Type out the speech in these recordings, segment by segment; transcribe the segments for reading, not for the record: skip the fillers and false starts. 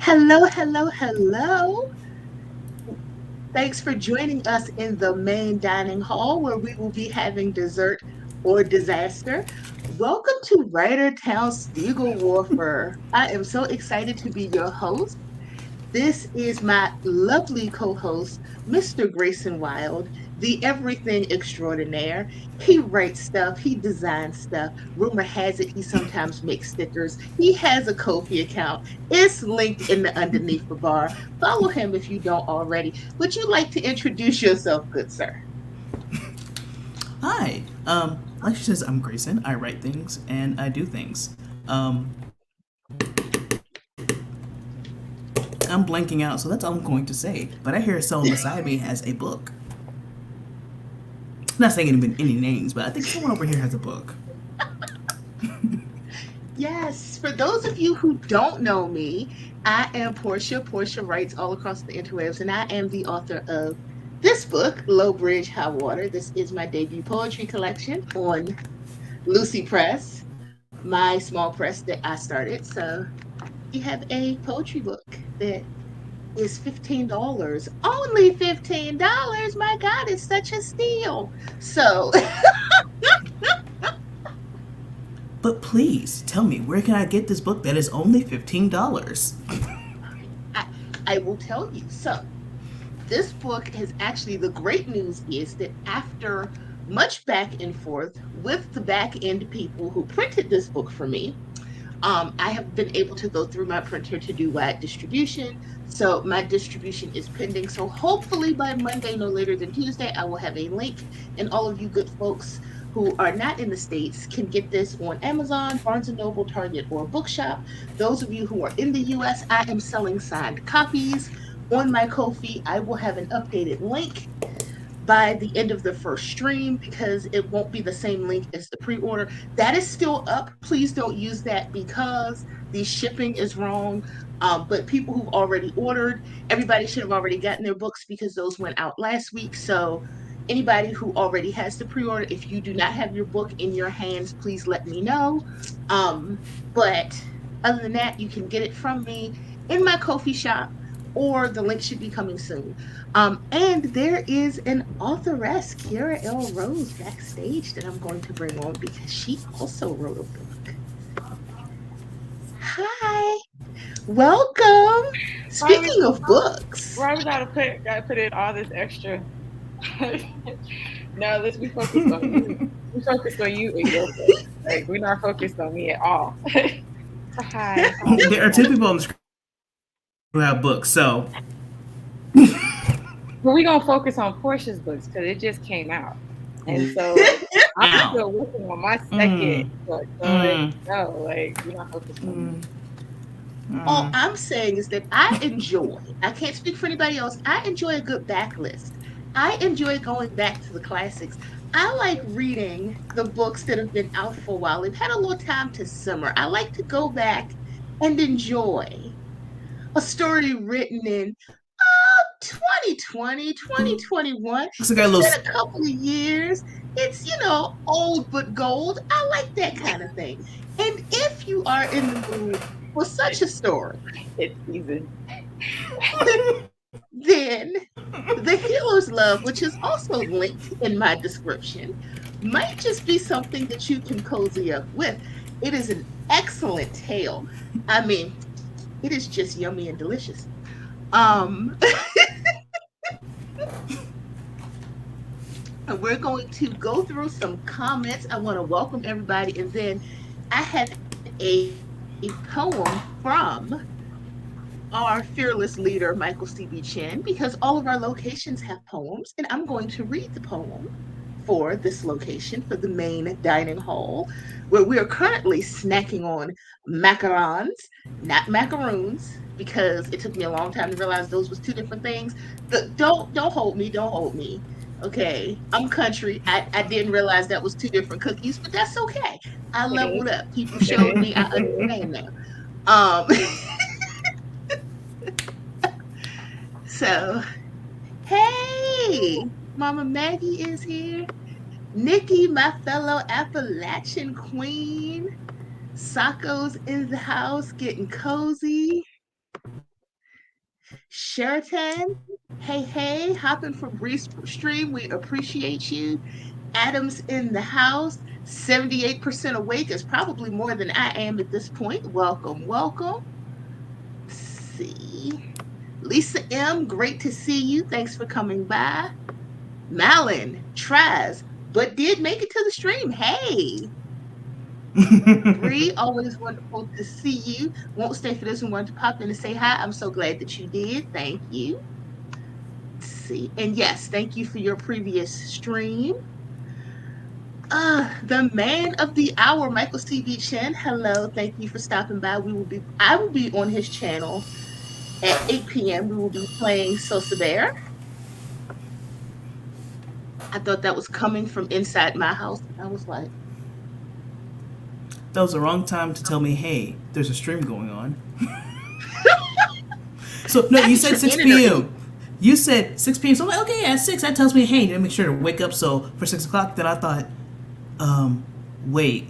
Hello, hello, hello. Thanks for joining us in the main dining hall where we will be having dessert or disaster. Welcome to Writertown Steelgilworferr. I am so excited to be your host. This is my lovely co host, Mr. Grayson Wilde, the everything extraordinaire. He writes stuff, he designs stuff. Rumor has it he sometimes makes stickers. He has a Ko-fi account. It's linked in the underneath the bar. Follow him if you don't already. Would you like to introduce yourself, good sir? Hi. Like she says, I'm Grayson. I write things and I do things. Um, I'm blanking out, so that's all I'm going to say. But I hear someone beside me has a book. I'm not saying any names, but I think someone over here has a book. Yes, for those of you who don't know me, I am Porscha Writes all across the interwebs, and I am the author of this book, Low Bridge, High Water. This is my debut poetry collection on Lucy Press, my small press that I started. So we have a poetry book that is $15. Only $15. My God, it's such a steal. So But please tell me, where can I get this book that is only $15? I, I will tell you. So this book has actually, the great news is that after much back and forth with the back end people who printed this book for me, I have been able to go through my printer to do wide distribution. So my distribution is pending. So hopefully by Monday, no later than Tuesday, I will have a link, and all of you good folks who are not in the States can get this on Amazon, Barnes and Noble, Target, or Bookshop. Those of you who are in the US, I am selling signed copies on my Ko-fi. I will have an updated link by the end of the first stream because it won't be the same link as the pre-order. That is still up. Please don't use that because the shipping is wrong. But people who've already ordered, everybody should have already gotten their books because those went out last week. So anybody who already has the pre-order, if you do not have your book in your hands, please let me know. But other than that, you can get it from me in my Ko-fi shop, or the link should be coming soon. And there is an authoress, Kierra L. Rose, backstage that I'm going to bring on because she also wrote a book. Hi, welcome. Why we Speaking of books, why we gotta put in all this extra? No, let's be focused on you. We focused on you and your book. Like we're not focused on me at all. Hi. There are two people on the screen who have books, so. But we gonna focus on Portia's books because it just came out, and so I'm Ow. still working on my second Mm, book. So like, mm, no, like we're not focused on me. mm, all mm. I'm saying is that I can't speak for anybody else, I enjoy a good backlist. I enjoy going back to the classics. I like reading the books that have been out for a while. They've had a little time to simmer. I like to go back and enjoy a story written in 2020, 2021. Looks like I got a It's little. been a couple of years. It's, old but gold. I like that kind of thing. And if you are in the mood for such a story, It's season. then The Healer's Love, which is also linked in my description, might just be something that you can cozy up with. It is an excellent tale. I mean, it is just yummy and delicious. Um, and we're going to go through some comments. I want to welcome everybody, and then I have a poem from our fearless leader, Michael C.B. Chin, because all of our locations have poems, and I'm going to read the poem for this location, for the main dining hall, where we are currently snacking on macarons, not macaroons, because it took me a long time to realize those was two different things. Don't hold me, don't hold me. Okay, I'm country. I didn't realize that was two different cookies, but that's okay. I It is. leveled up. People It showed is. me. I understand now. Um, so hey, Mama Maggie is here. Nikki, my fellow Appalachian queen. Sako's in the house getting cozy. Sheraton, hey, hopping from Breeze Stream, we appreciate you. Adams in the house, 78% awake is probably more than I am at this point. Welcome. Let's see. Lisa M, great to see you. Thanks for coming by. Malin, Traz, but did make it to the stream. Hey. Bree, always wonderful to see you. Won't stay for this and want to pop in and say hi. I'm so glad that you did. Thank you. Let's see. And yes, thank you for your previous stream. The man of the hour, Michael C.B. Chen. Hello, thank you for stopping by. I will be on his channel at 8 p.m. We will be playing Sosa Bear. I thought that was coming from inside my house. I was like, that was the wrong time to tell me, hey, there's a stream going on. So, no, you said 6 p.m. You said 6 p.m. So I'm like, okay, at 6, that tells me, hey, you need to make sure to wake up. So for 6 o'clock, then I thought, wait,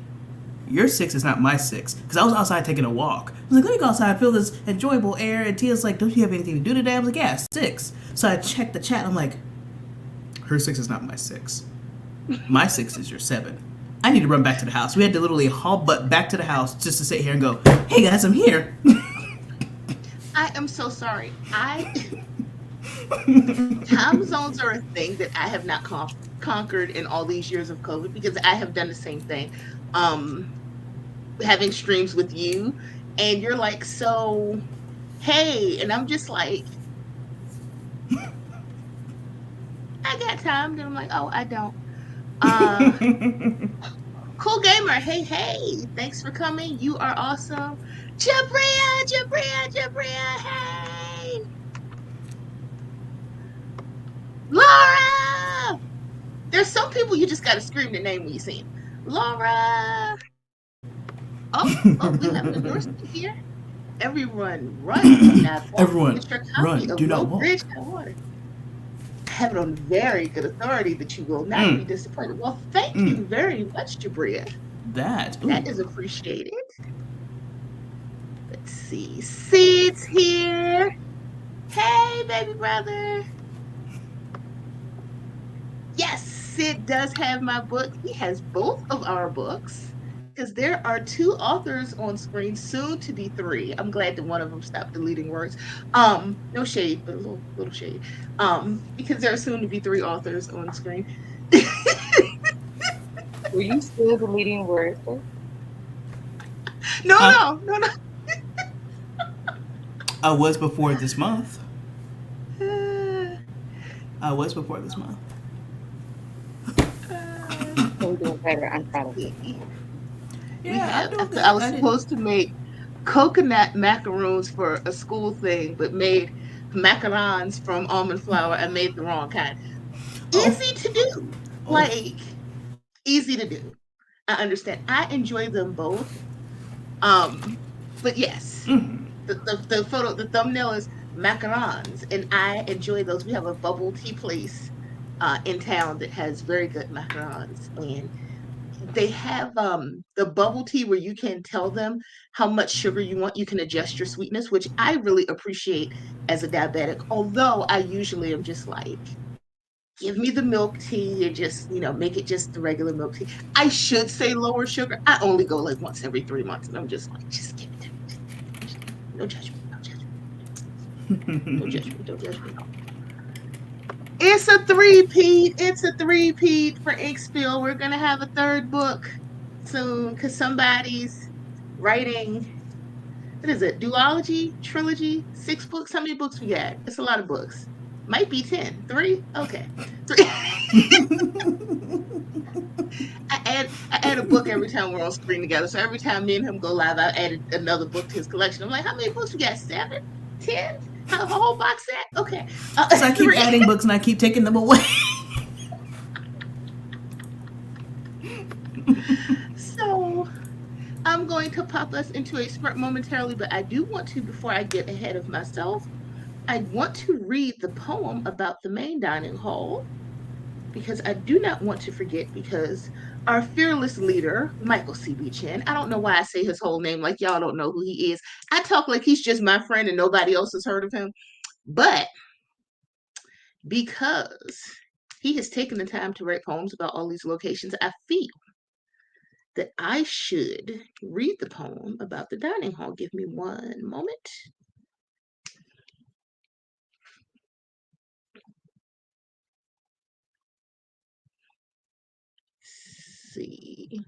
your 6 is not my 6. Because I was outside taking a walk. I was like, let me go outside, feel this enjoyable air. And Tia's like, don't you have anything to do today? I was like, yeah, 6. So I checked the chat. I'm like, her 6 is not my 6. My 6 is your 7. I need to run back to the house. We had to literally haul butt back to the house just to sit here and go, hey guys, I'm here. I am so sorry. Time zones are a thing that I have not conquered in all these years of COVID, because I have done the same thing. Having streams with you, and you're like, so, hey, and I'm just like, I got time. Then I'm like, oh, I don't. Cool Gamer, hey, thanks for coming. You are awesome. Jabria, hey. Laura! There's some people you just gotta scream the name when you see them. Laura! Oh, we have an endorsement here. Everyone run. Everyone run. Do not walk. I have it on very good authority that you will not be disappointed. Well, thank you very much, Jabria. That is appreciated. Let's see. Sid's here. Hey, baby brother. Yes, Sid does have my book. He has both of our books, because there are 2 authors on screen, soon to be 3. I'm glad that one of them stopped deleting words. No shade, but a little shade. Because there are soon to be 3 authors on screen. Were you still deleting words? No. I was before this month. I'm doing better. I'm proud of you. Yeah, I was supposed to make coconut macaroons for a school thing, but made macarons from almond flour. I made the wrong kind. Easy to do. Easy to do. I understand. I enjoy them both. But yes, the photo, the thumbnail is macarons, and I enjoy those. We have a bubble tea place in town that has very good macarons, and they have the bubble tea where you can tell them how much sugar you want. You can adjust your sweetness, which I really appreciate as a diabetic, although I usually am just like, give me the milk tea and just, make it just the regular milk tea. I should say lower sugar. I only go like once every 3 months, and I'm just like, just give it to me. No judgment. Don't judge me. It's a three-peat for Inkspill. We're going to have a 3rd book soon, because somebody's writing, what is it, duology, trilogy, 6 books? How many books we got? It's a lot of books. Might be 10. 3? Okay. 3. I add a book every time we're on screen together. So every time me and him go live, I added another book to his collection. I'm like, how many books we got? 7? 10? A whole box set? Okay. So I keep adding books and I keep taking them away. So I'm going to pop us into a sprint momentarily, but I do want to, before I get ahead of myself, I want to read the poem about the main dining hall, because I do not want to forget, because our fearless leader, Michael C.B. Chen, I don't know why I say his whole name like y'all don't know who he is. I talk like he's just my friend and nobody else has heard of him. But because he has taken the time to write poems about all these locations, I feel that I should read the poem about the dining hall. Give me one moment. See.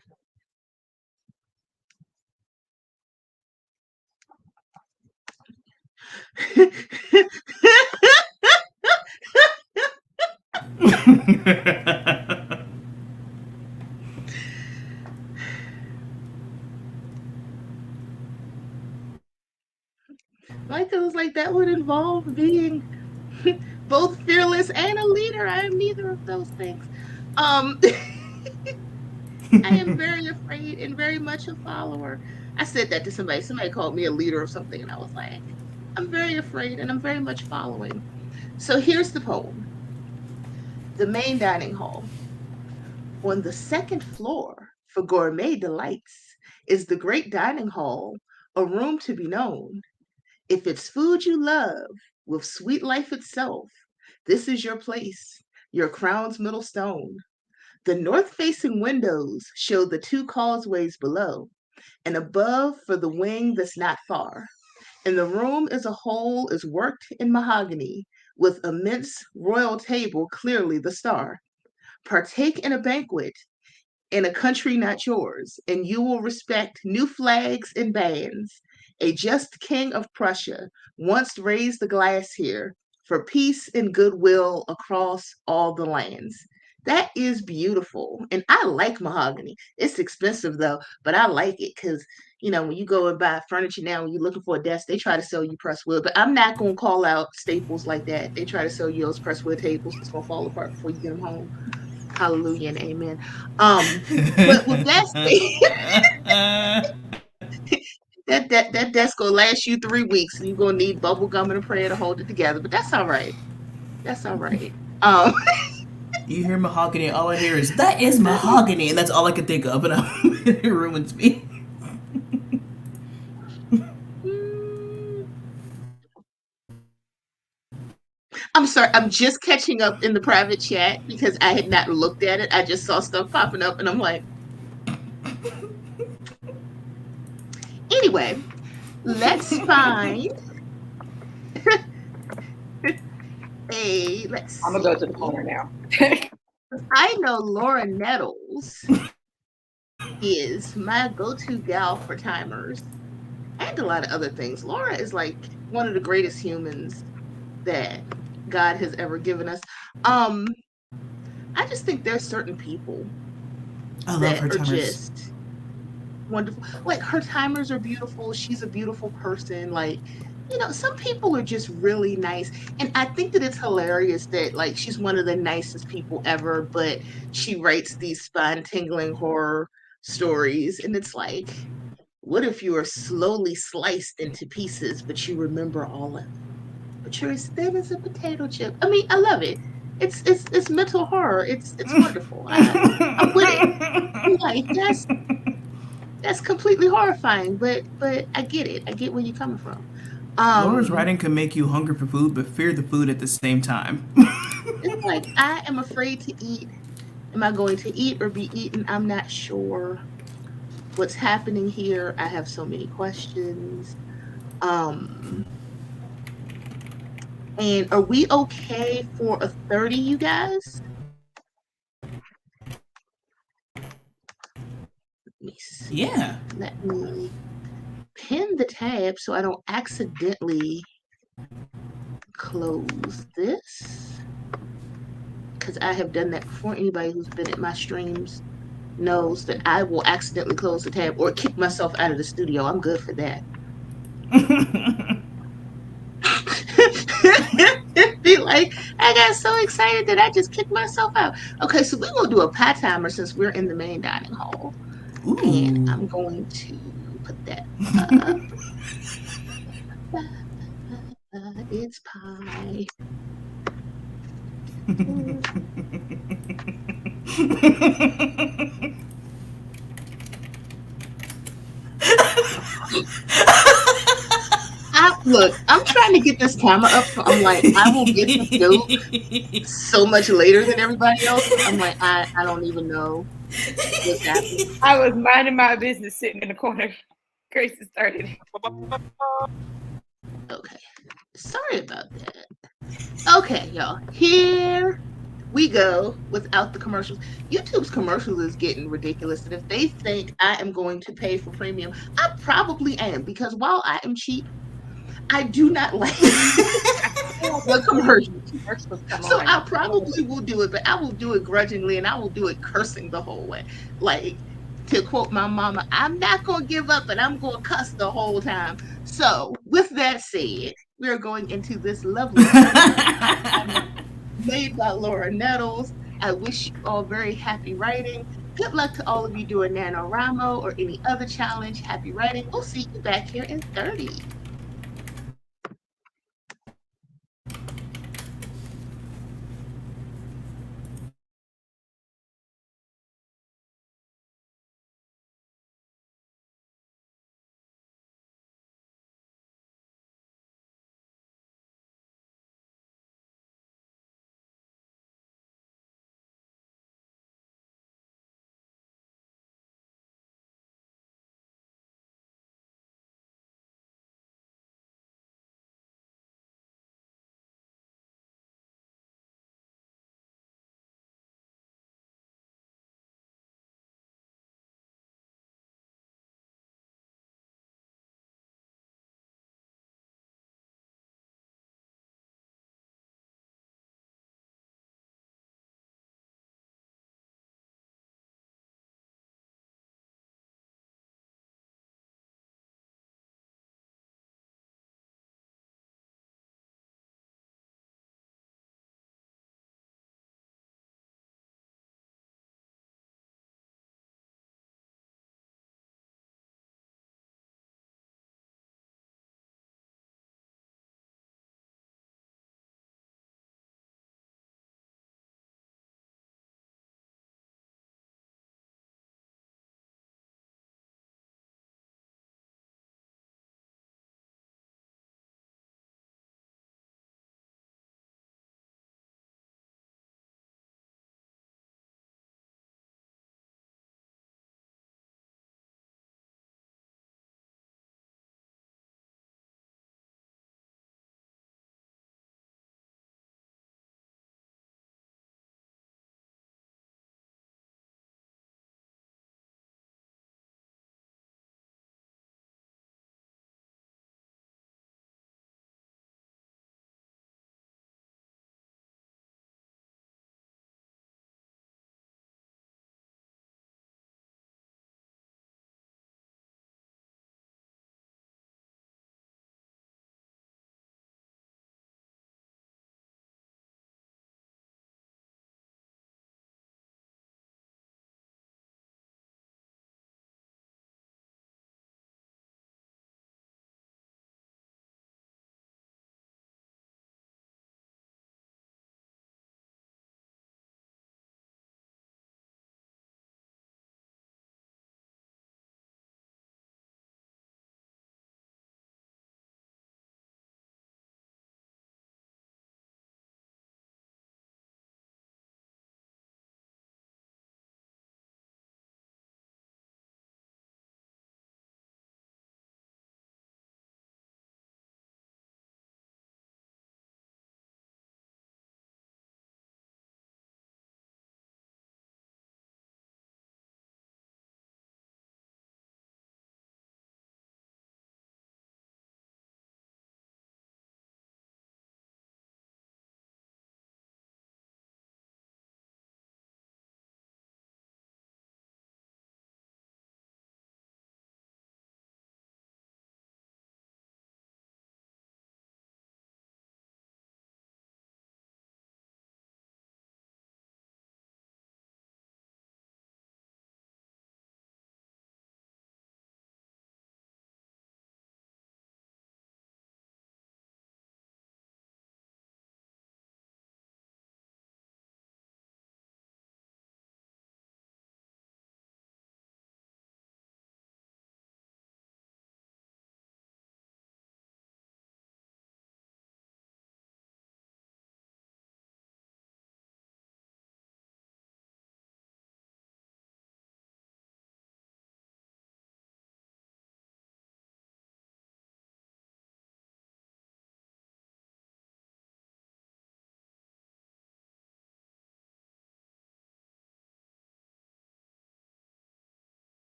Michael was like, that would involve being both fearless and a leader. I am neither of those things. I am very afraid and very much a follower. I said that to somebody. Somebody called me a leader or something, and I was like, I'm very afraid and I'm very much following. So here's the poem. The main dining hall. On the second floor, for gourmet delights, is the great dining hall, a room to be known. If it's food you love, with sweet life itself, this is your place, your crown's middle stone. The north-facing windows show the two causeways below, and above for the wing that's not far. And the room as a whole is worked in mahogany, with immense royal table clearly the star. Partake in a banquet in a country not yours, and you will respect new flags and bands. A just king of Prussia once raised the glass here for peace and goodwill across all the lands. That is beautiful. And I like mahogany. It's expensive though, but I like it because, when you go and buy furniture now, when you're looking for a desk, they try to sell you pressed wood. But I'm not going to call out staples like that. They try to sell you those pressed wood tables that's going to fall apart before you get them home. Hallelujah and amen. But with that said, that desk gonna last you 3 weeks, and you're gonna need bubble gum and a prayer to hold it together. But that's all right. That's all right. You hear mahogany, all I hear is, that is mahogany, and that's all I can think of, and it ruins me. I'm sorry, I'm just catching up in the private chat because I had not looked at it. I just saw stuff popping up, and I'm like, anyway, let's find let's see. I'm gonna go to the corner now. I know Laura Nettles is my go-to gal for timers and a lot of other things. Laura is like one of the greatest humans that God has ever given us. I just think there's certain people that are just wonderful. Like, her timers are beautiful. She's a beautiful person. Like, some people are just really nice. And I think that it's hilarious that, like, she's one of the nicest people ever, but she writes these spine-tingling horror stories. And it's like, what if you are slowly sliced into pieces, but you remember all of it? But you're as thin as a potato chip. I mean, I love it. It's mental horror. It's wonderful. I'm with it. I'm like, that's completely horrifying, but I get it. I get where you're coming from. Laura's writing can make you hungry for food, but fear the food at the same time. It's like, I am afraid to eat. Am I going to eat or be eaten? I'm not sure what's happening here. I have so many questions. And are we okay for a 30, you guys? Let me see. Yeah. Let me pin the tab so I don't accidentally close this, because I have done that before. Anybody who's been at my streams knows that I will accidentally close the tab or kick myself out of the studio. I'm good for that. Be like, I got so excited that I just kicked myself out. Okay, so we're going to do a pie timer since we're in the main dining hall. Ooh. And I'm going to put that it's pie. Look, I'm trying to get this camera up, so I'm like, I will get the joke so much later than everybody else. I'm like, I don't even know what's happening. I was minding my business sitting in the corner. Grayson started. Okay. Sorry about that. Okay, y'all. Here we go without the commercials. YouTube's commercials is getting ridiculous. And if they think I am going to pay for premium, I probably am, because while I am cheap, I do not like the commercials. So I probably will do it, but I will do it grudgingly and I will do it cursing the whole way. Like, to quote my mama, I'm not going to give up and I'm going to cuss the whole time. So, with that said, we're going into this lovely made by Laura Nettles. I wish you all very happy writing. Good luck to all of you doing NaNoWriMo or any other challenge. Happy writing. We'll see you back here in 30.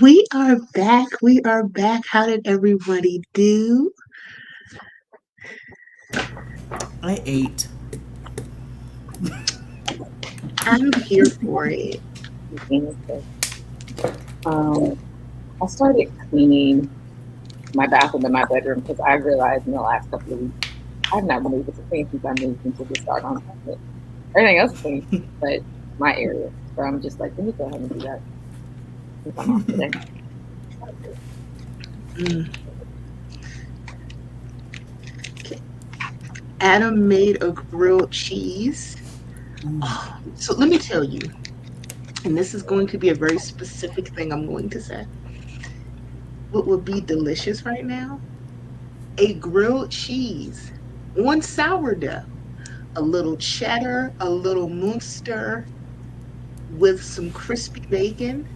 We are back. We are back. How did everybody do? I ate. I'm here for it. I started cleaning my bathroom and my bedroom because I realized in the last couple of weeks I've not been able to clean since I moved into this doggone apartment. Everything else is clean, but my area. So I'm just like, let me go ahead and do that since I'm off today. Okay. Adam made a grilled cheese. Oh, so let me tell you, and this is going to be a very specific thing I'm going to say. What would be delicious right now? A grilled cheese on sourdough, a little cheddar, a little Munster with some crispy bacon.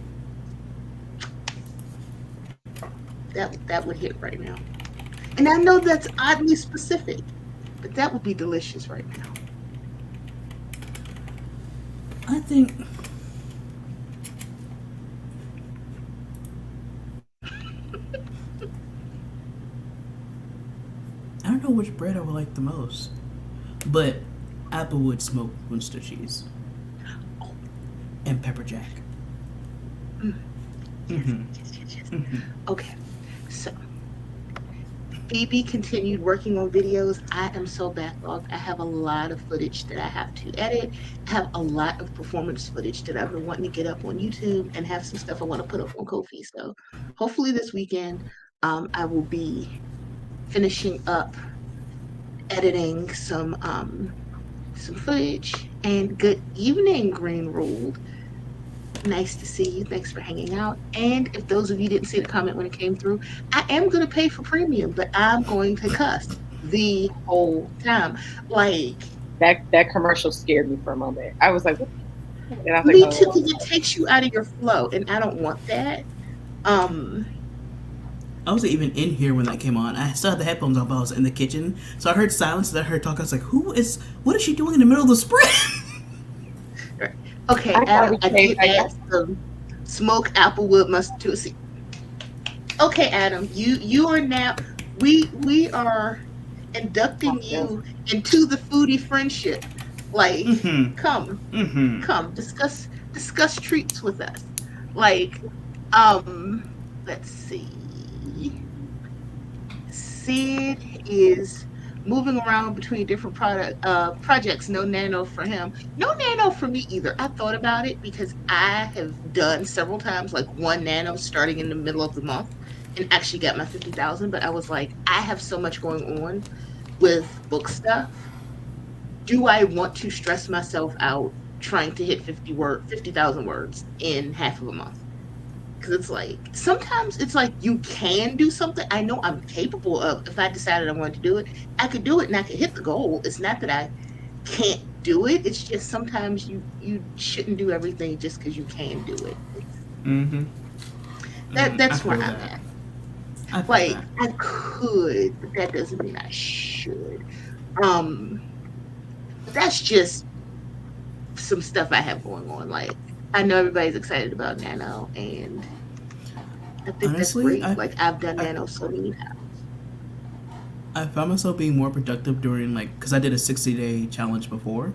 That would hit right now. And I know that's oddly specific, but that would be delicious right now. I think. I don't know which bread I would like the most, but Applewood smoked Worcester cheese and pepper jack. Yes. Okay, so Phoebe continued working on videos. I am so backlogged. I have a lot of footage that I have to edit. I have a lot of performance footage that I've been wanting to get up on YouTube and have some stuff I want to put up on Ko-fi. So hopefully this weekend, I will be finishing up editing some footage. And good evening, Green Ruled. Nice to see you. Thanks for hanging out. And if those of you didn't see the comment when it came through, I am going to pay for premium, but I'm going to cuss the whole time. Like that commercial scared me for a moment. I was like, what? And I was me like, too, because it takes you out of your flow, and I don't want that. I wasn't even in here when that came on. I still had the headphones on, but I was in the kitchen, so I heard silence. And I heard talk. I was like, what is she doing in the middle of the spread?" Okay, Adam, I did add some smoked applewood mustard to it. Okay, Adam, you are now we are inducting you into the foodie friendship. Like, come, discuss treats with us. Like, let's see. Sid is moving around between different projects. No nano for him. No nano for me either. I thought about it because I have done several times like one nano starting in the middle of the month and actually got my 50,000. But I was like, I have so much going on with book stuff. Do I want to stress myself out trying to hit 50,000 words in half of a month? Because it's like, sometimes it's like you can do something. I know I'm capable of. If I decided I wanted to do it, I could do it and I could hit the goal. It's not that I can't do it. It's just sometimes you shouldn't do everything just because you can do it. That's where I'm at. Like, I could, but that doesn't mean I should. But that's just some stuff I have going on. Like, I know everybody's excited about Nano, and I think Honestly, that's great. I've done Nano so many times. I found myself being more productive during, because I did a 60-day challenge before.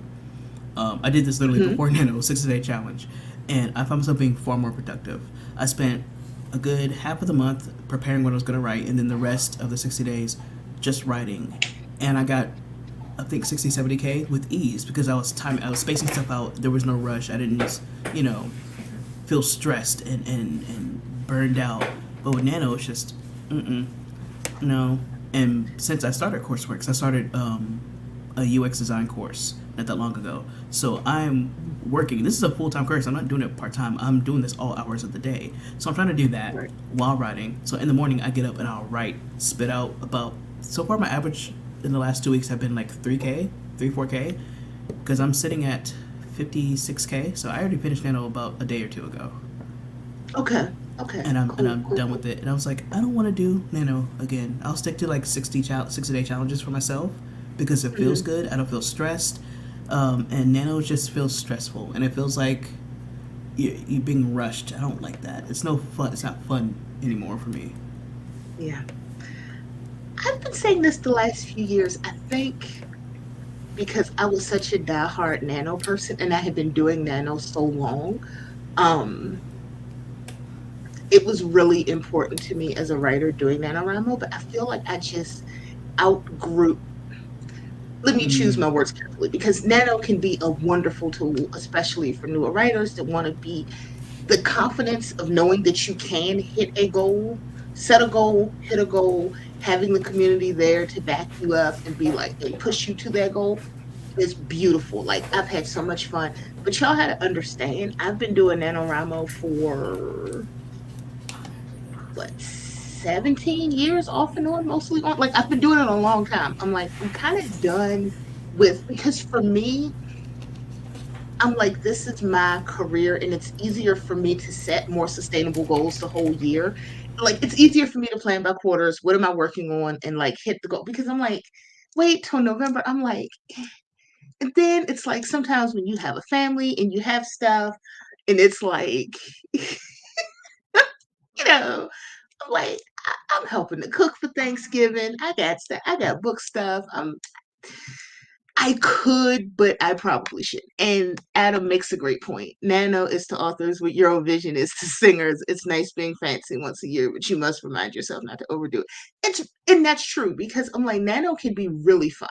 I did this literally before Nano, 60-day challenge, and I found myself being far more productive. I spent a good half of the month preparing what I was going to write, and then the rest of the 60 days just writing. And I got, I think, 60, 70K with ease because I was spacing stuff out. There was no rush. I didn't just, feel stressed and burned out. But with Nano, it's just, no. And since I started coursework, because I started a UX design course not that long ago. So I'm working. This is a full-time course. I'm not doing it part-time. I'm doing this all hours of the day. So I'm trying to do that while writing. So in the morning, I get up and I'll write, spit out about, so far my average in the last 2 weeks have been like 4K, because I'm sitting at 56K. So I already finished Nano about a day or two ago. Okay. And I'm done with it. And I was like, I don't want to do Nano again. I'll stick to like 60-day challenges for myself because it feels good. I don't feel stressed. And Nano just feels stressful. And it feels like you being rushed. I don't like that. It's no fun. It's not fun anymore for me. Yeah. I've been saying this the last few years. I think because I was such a diehard Nano person and I had been doing Nano so long, um, it was really important to me as a writer doing NaNoWriMo, but I feel like I just outgrew. Let me choose my words carefully because Nano can be a wonderful tool, especially for newer writers that want to be the confidence of knowing that you can hit a goal, set a goal, hit a goal, having the community there to back you up and be like, and push you to that goal is beautiful. Like I've had so much fun, but y'all had to understand, I've been doing NaNoWriMo for what 17 years off and on, mostly on. Like I've been doing it a long time. I'm like, I'm kind of done with because for me, I'm like, this is my career, and it's easier for me to set more sustainable goals the whole year. Like, it's easier for me to plan by quarters. What am I working on? And like hit the goal because I'm like, wait till November. I'm like, and then it's like sometimes when you have a family and you have stuff, and it's like, you know, I'm like, I'm helping to cook for Thanksgiving. I got stuff. I got book stuff. I could, but I probably shouldn't. And Adam makes a great point. Nano is to authors what Eurovision is to singers. It's nice being fancy once a year, but you must remind yourself not to overdo it. And that's true because I'm like, Nano can be really fun.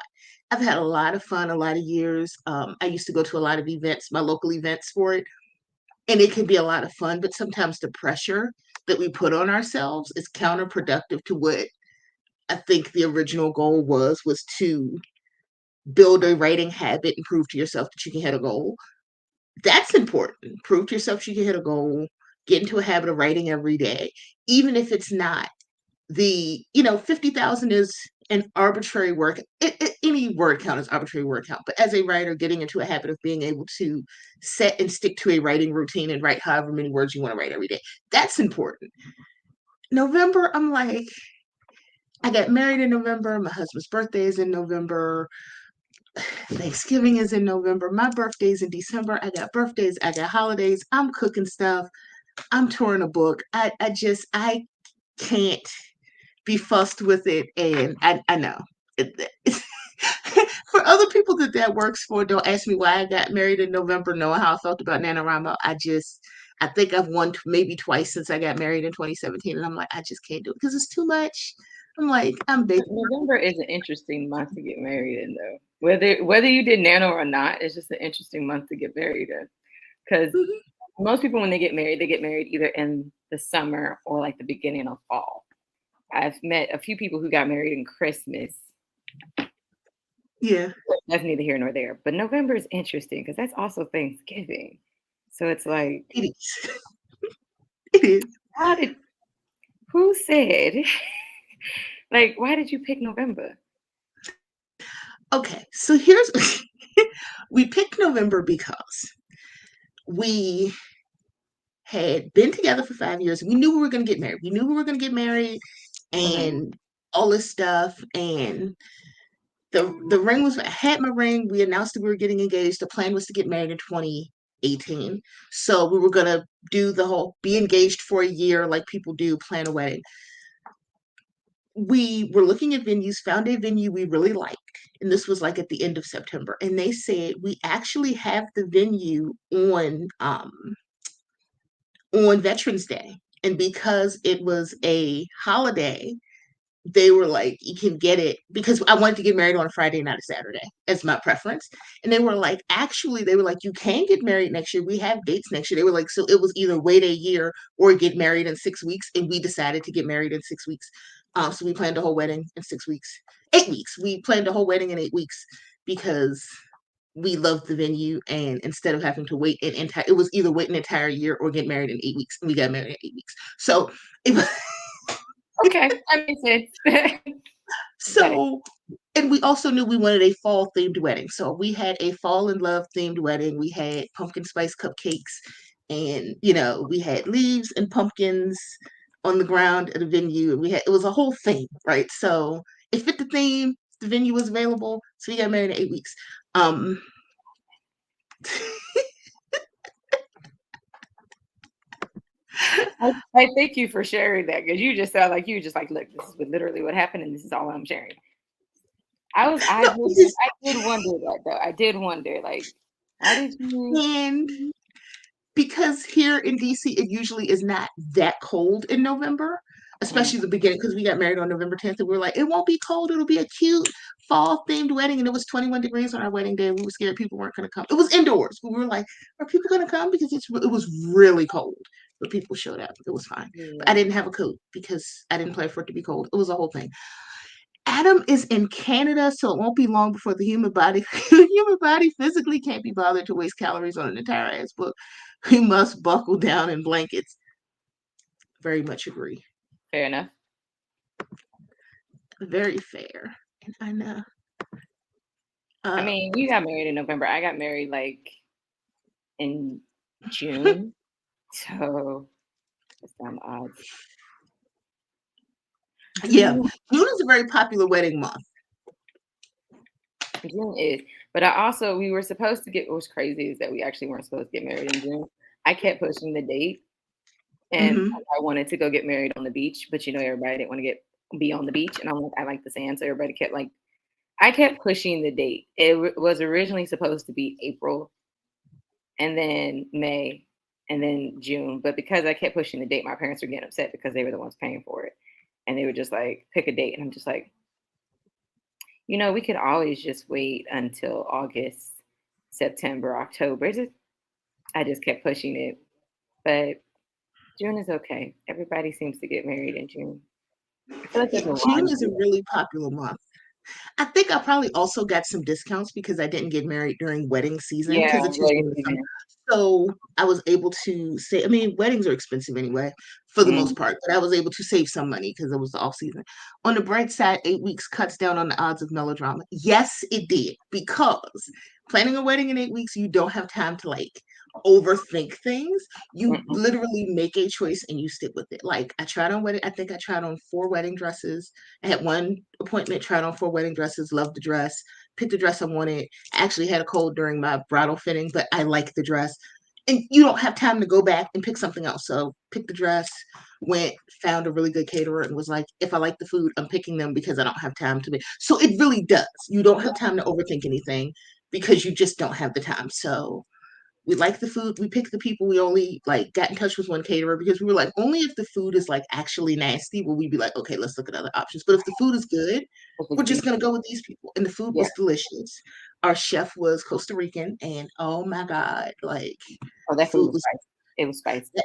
I've had a lot of fun, a lot of years. I used to go to a lot of events, my local events for it, and it can be a lot of fun. But sometimes the pressure that we put on ourselves is counterproductive to what I think the original goal was to build a writing habit and prove to yourself that you can hit a goal. That's important. Prove to yourself you can hit a goal, get into a habit of writing every day, even if it's not 50,000 is an arbitrary word. Any word count is arbitrary word count. But as a writer, getting into a habit of being able to set and stick to a writing routine and write however many words you want to write every day, that's important. November, I'm like, I got married in November. My husband's birthday is in November. Thanksgiving is in November. My birthday's in December. I got birthdays. I got holidays. I'm cooking stuff. I'm touring a book. I can't be fussed with it. And I know. For other people that works for, don't ask me why I got married in November, knowing how I felt about NaNoWriMo. I think I've won maybe twice since I got married in 2017. And I'm like, I just can't do it because it's too much. I'm like, I'm big. November is an interesting month to get married in, though. Whether you did Nano or not, it's just an interesting month to get married in. Because most people, when they get married either in the summer or like the beginning of fall. I've met a few people who got married in Christmas. Yeah. That's neither here nor there. But November is interesting because that's also Thanksgiving. So it's like, it is. It is. Who said, like, why did you pick November? Okay, so we picked November because we had been together for 5 years. We knew we were going to get married. We knew we were going to get married and all this stuff. And the ring was, I had my ring. We announced that we were getting engaged. The plan was to get married in 2018. So we were going to do the whole be engaged for a year like people do, plan a wedding. We were looking at venues, found a venue we really liked. And this was like at the end of September. And they said, we actually have the venue on Veterans Day. And because it was a holiday, they were like, you can get it because I wanted to get married on a Friday, not a Saturday, as my preference. And they were like, you can get married next year. We have dates next year. They were like, so it was either wait a year or get married in 6 weeks. And we decided to get married in 6 weeks. So we planned a whole wedding in 6 weeks, 8 weeks. We planned a whole wedding in 8 weeks because we loved the venue. And instead of having to wait it was either wait an entire year or get married in 8 weeks. And we got married in 8 weeks. So it was. Okay, that makes sense. So, and we also knew we wanted a fall themed wedding. So we had a fall in love themed wedding. We had pumpkin spice cupcakes and, we had leaves and pumpkins on the ground at a venue. And it was a whole thing, right? So it fit the theme. The venue was available. So we got married in 8 weeks. I thank you for sharing that because you just sound like you just like, look, this is literally what happened, and this is all I'm sharing. I No, did wonder that though. I did wonder, like, why did you? and because here in DC, it usually is not that cold in November, especially the beginning, because we got married on November 10th, and we were like, it won't be cold. It'll be a cute fall themed wedding. And it was 21 degrees on our wedding day. We were scared people weren't going to come. It was indoors. We were like, are people going to come? Because it was really cold. But people showed up. It was fine. But I Yeah. didn't have a coat because I didn't plan for it to be cold. It was a whole thing. Adam is in Canada, so it won't be long before the human body physically can't be bothered to waste calories on an entire ass book. We must buckle down in blankets. Very much agree. Fair enough. Very fair. And I know. I mean, you got married in November. I got married like in June, so it's kind of odd. Yeah, June is a very popular wedding month. June is, but we were supposed to get. What was crazy is that we actually weren't supposed to get married in June. I kept pushing the date, and I wanted to go get married on the beach, but everybody didn't want to be on the beach, and I'm like, I like the sand, so everybody kept like, I kept pushing the date. It was originally supposed to be April, and then May, and then June, but because I kept pushing the date, my parents were getting upset because they were the ones paying for it, and they were just like, pick a date, and I'm just like, we could always just wait until August, September, October. I just kept pushing it, but June is okay. Everybody seems to get married in June. I feel like there's a June is a really popular month. I think I probably also got some discounts because I didn't get married during wedding season Yeah, because it's usually in the summer. So I was able to say, I mean, weddings are expensive anyway, for the most part, but I was able to save some money because it was the off season. On the bright side, 8 weeks cuts down on the odds of melodrama. Yes, it did, because planning a wedding in 8 weeks, you don't have time to like overthink things. You literally make a choice and you stick with it. Like I think I tried on 4 wedding dresses. I had one appointment, tried on 4 wedding dresses, loved the dress, picked the dress I wanted. I actually had a cold during my bridal fitting, but I liked the dress. And you don't have time to go back and pick something else. So picked the dress, went, found a really good caterer, and was like, if I like the food, I'm picking them because I don't have time to make. So it really does. You don't have time to overthink anything because you just don't have the time. So we like the food. We picked the people. We only like got in touch with one caterer because we were like, only if the food is like actually nasty will we be like, okay, let's look at other options. But if the food is good, we're just gonna go with these people. And the food was delicious. Our chef was Costa Rican, and oh my god, like that food was spicy. It was spicy. It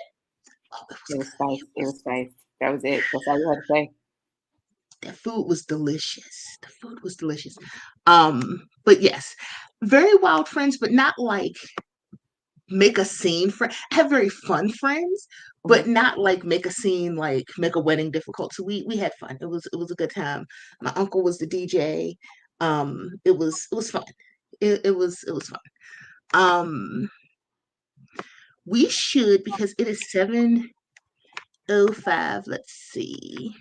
was spicy. It was spicy. That was it. That's all you had to say. That food was delicious. The food was delicious. But yes, very wild friends, but not like make a scene friend. I have very fun friends, but not like make a scene, like make a wedding difficult. So we had fun. It was a good time. My uncle was the DJ. It was fun. It was fun. We should, because it is 7:05. Let's see.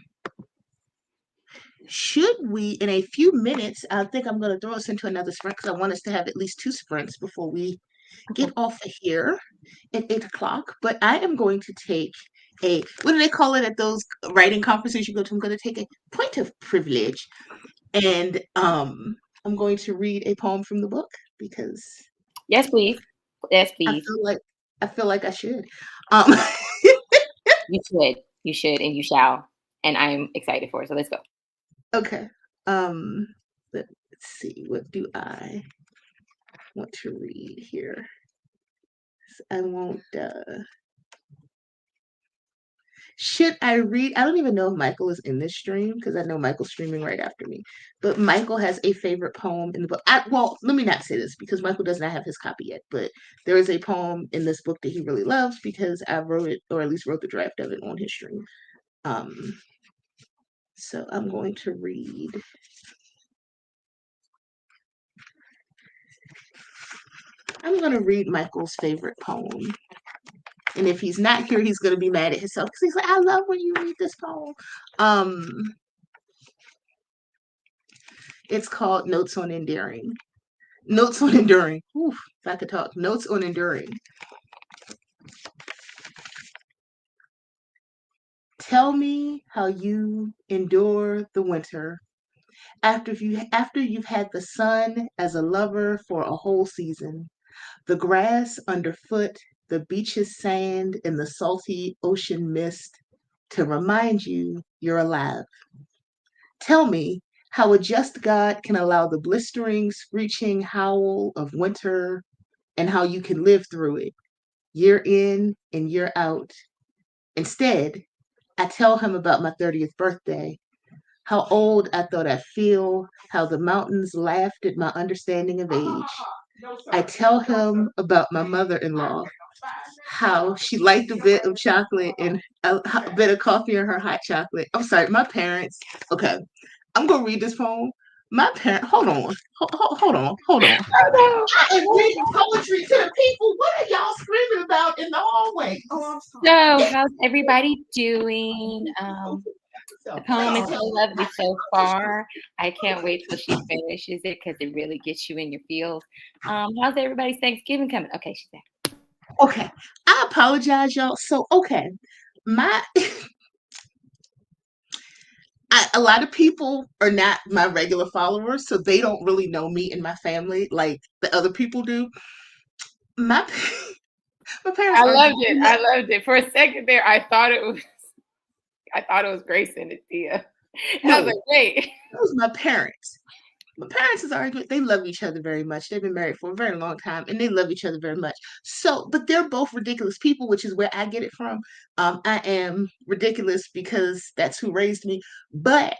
Should we, in a few minutes, I think I'm going to throw us into another sprint because I want us to have at least 2 sprints before we get off of here at 8 o'clock. But I am going to take what do they call it at those writing conferences you go to? I'm going to take a point of privilege, and I'm going to read a poem from the book because yes, please. Yes, please. I feel like I should. You should, and you shall. And I am excited for it. So let's go. Okay. Let's see. What do I want to read here? I won't. Should I read? I don't even know if Michael is in this stream because I know Michael's streaming right after me. But Michael has a favorite poem in the book. Well, let me not say this because Michael does not have his copy yet. But there is a poem in this book that he really loves because I wrote it, or at least wrote the draft of it on his stream. So I'm going to read. I'm going to read Michael's favorite poem. And if he's not here, he's going to be mad at himself because he's like, I love when you read this poem. It's called Notes on Enduring. Notes on Enduring. Oof, if I could talk. Notes on Enduring. Tell me how you endure the winter after you've had the sun as a lover for a whole season, the grass underfoot, the beach's sand, and the salty ocean mist to remind you you're alive. Tell me how a just God can allow the blistering, screeching howl of winter and how you can live through it, year in and year out. Instead, I tell him about my 30th birthday, how old I thought I'd feel, how the mountains laughed at my understanding of age. I tell him about my mother in law, how she liked a bit of chocolate and a bit of coffee in her hot chocolate. I'm sorry, my parents. Okay, I'm gonna read this poem. My parent. Hold on. Hold on. Oh, I am reading poetry to the people. What are y'all screaming about in the hallway? Oh, I'm no. sorry. So, how's everybody doing? The poem is so lovely so far. I can't wait till she finishes it because it really gets you in your feels. How's everybody's Thanksgiving coming? Okay, she's back. Okay, I apologize, y'all. So, okay, my a lot of people are not my regular followers, so they don't really know me and my family like the other people do. My my parents I are. loved it. I loved it. For a second there, I thought it was Grayson and Tia. And I was No, like, wait. that was my parents. My parents is arguing. They love each other very much. They've been married for a very long time, and they love each other very much. So, but they're both ridiculous people, which is where I get it from. I am ridiculous because that's who raised me. But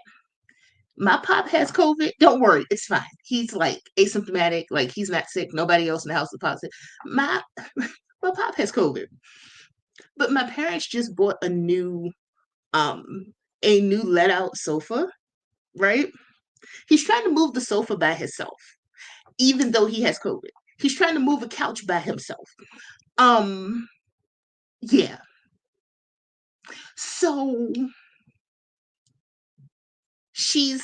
my pop has COVID. Don't worry, it's fine. He's like asymptomatic, like he's not sick. Nobody else in the house is positive. My my pop has COVID, but my parents just bought um a new let out sofa, right? He's trying to move the sofa by himself, even though he has COVID. He's trying to move a couch by himself. Um, yeah. So she's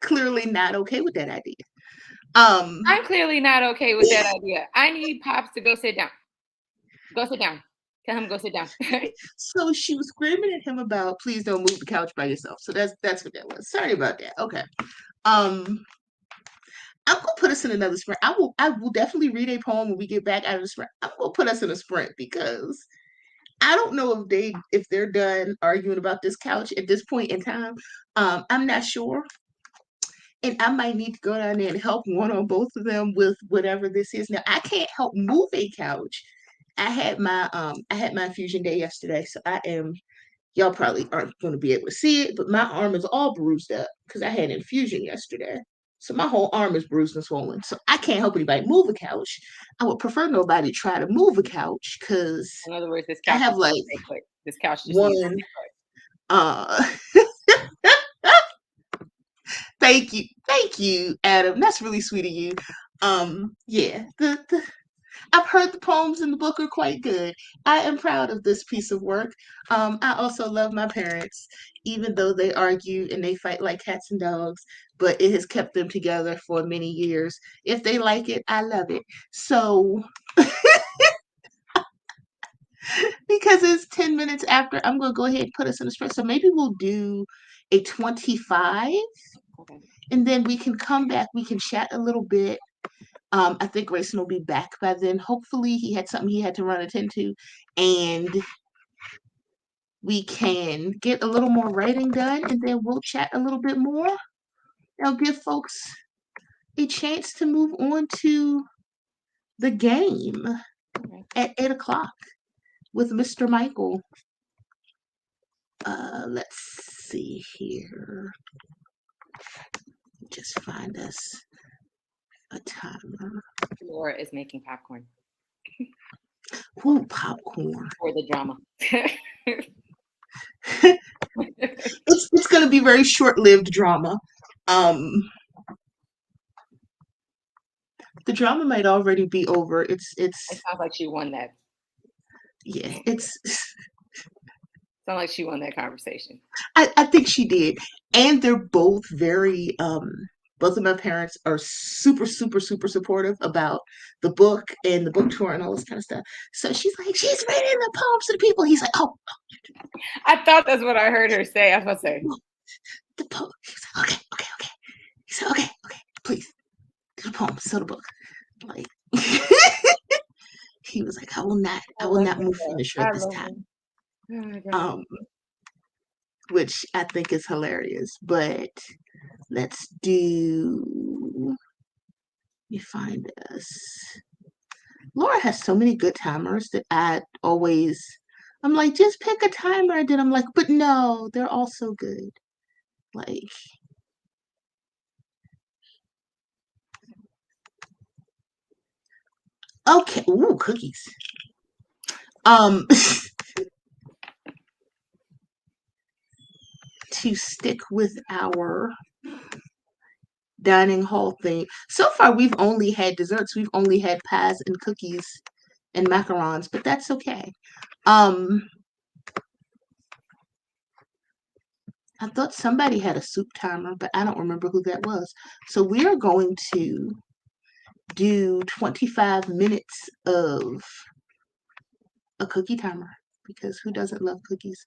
clearly not okay with that idea. I'm clearly not okay with that idea. I need Pops to go sit down. Go sit down. Tell him go sit down. So she was screaming at him about please don't move the couch by yourself. So that's what that was. Sorry about that. Okay. Um I'm gonna put us in another sprint. I will definitely read a poem when we get back out of the sprint. I'm gonna put us in a sprint because I don't know if they're done arguing about this couch at this point in time. I'm not sure. And I might need to go down there and help one or both of them with whatever this is. Now I can't help move a couch. I had my infusion day yesterday, so I am y'all probably aren't going to be able to see it, but my arm is all bruised up because I had an infusion yesterday. So my whole arm is bruised and swollen. So I can't help anybody move a couch. I would prefer nobody try to move a couch because In other words, this I couch have like this couch just needs one uh thank you, Adam. That's really sweet of you. Yeah, the I've heard the poems in the book are quite good. I am proud of this piece of work. I also love my parents, even though they argue and they fight like cats and dogs, but it has kept them together for many years. If they like it, I love it. So, because it's 10 minutes after, I'm going to go ahead and put us in the spread. So maybe we'll do a 25 Okay. and then we can come back. We can chat a little bit. I think Grayson will be back by then. Hopefully, he had something he had to run attend to, and we can get a little more writing done, and then we'll chat a little bit more. That'll give folks a chance to move on to the game at 8 o'clock with Mr. Michael. Let's see here. Just find us a timer. Laura is making popcorn. Ooh, popcorn. For the drama. It's going to be very short-lived drama. The drama might already be over. It sounds like she won that. Yeah, Sounds like she won that conversation. I think she did. And they're both very Both of my parents are super, super, super supportive about the book and the book tour and all this kind of stuff. So she's like, she's reading the poems to the people. He's like, oh, I thought that's what I heard her say. I was about to say. the poem. He's like, okay, okay, okay. He said, okay, okay, please, do the poem, sell the book. Like, he was like, I will love not him, move though. finisher I at this love time. him. Oh my God. Which I think is hilarious. But let's do. Let me find this. Laura has so many good timers that I'm like, just pick a timer. And then I'm like, but no, they're all so good. Like, okay, ooh, cookies. To stick with our dining hall thing. So far, we've only had desserts. We've only had pies and cookies and macarons, but that's okay. I thought somebody had a soup timer, but I don't remember who that was. So we are going to do 25 minutes of a cookie timer because who doesn't love cookies?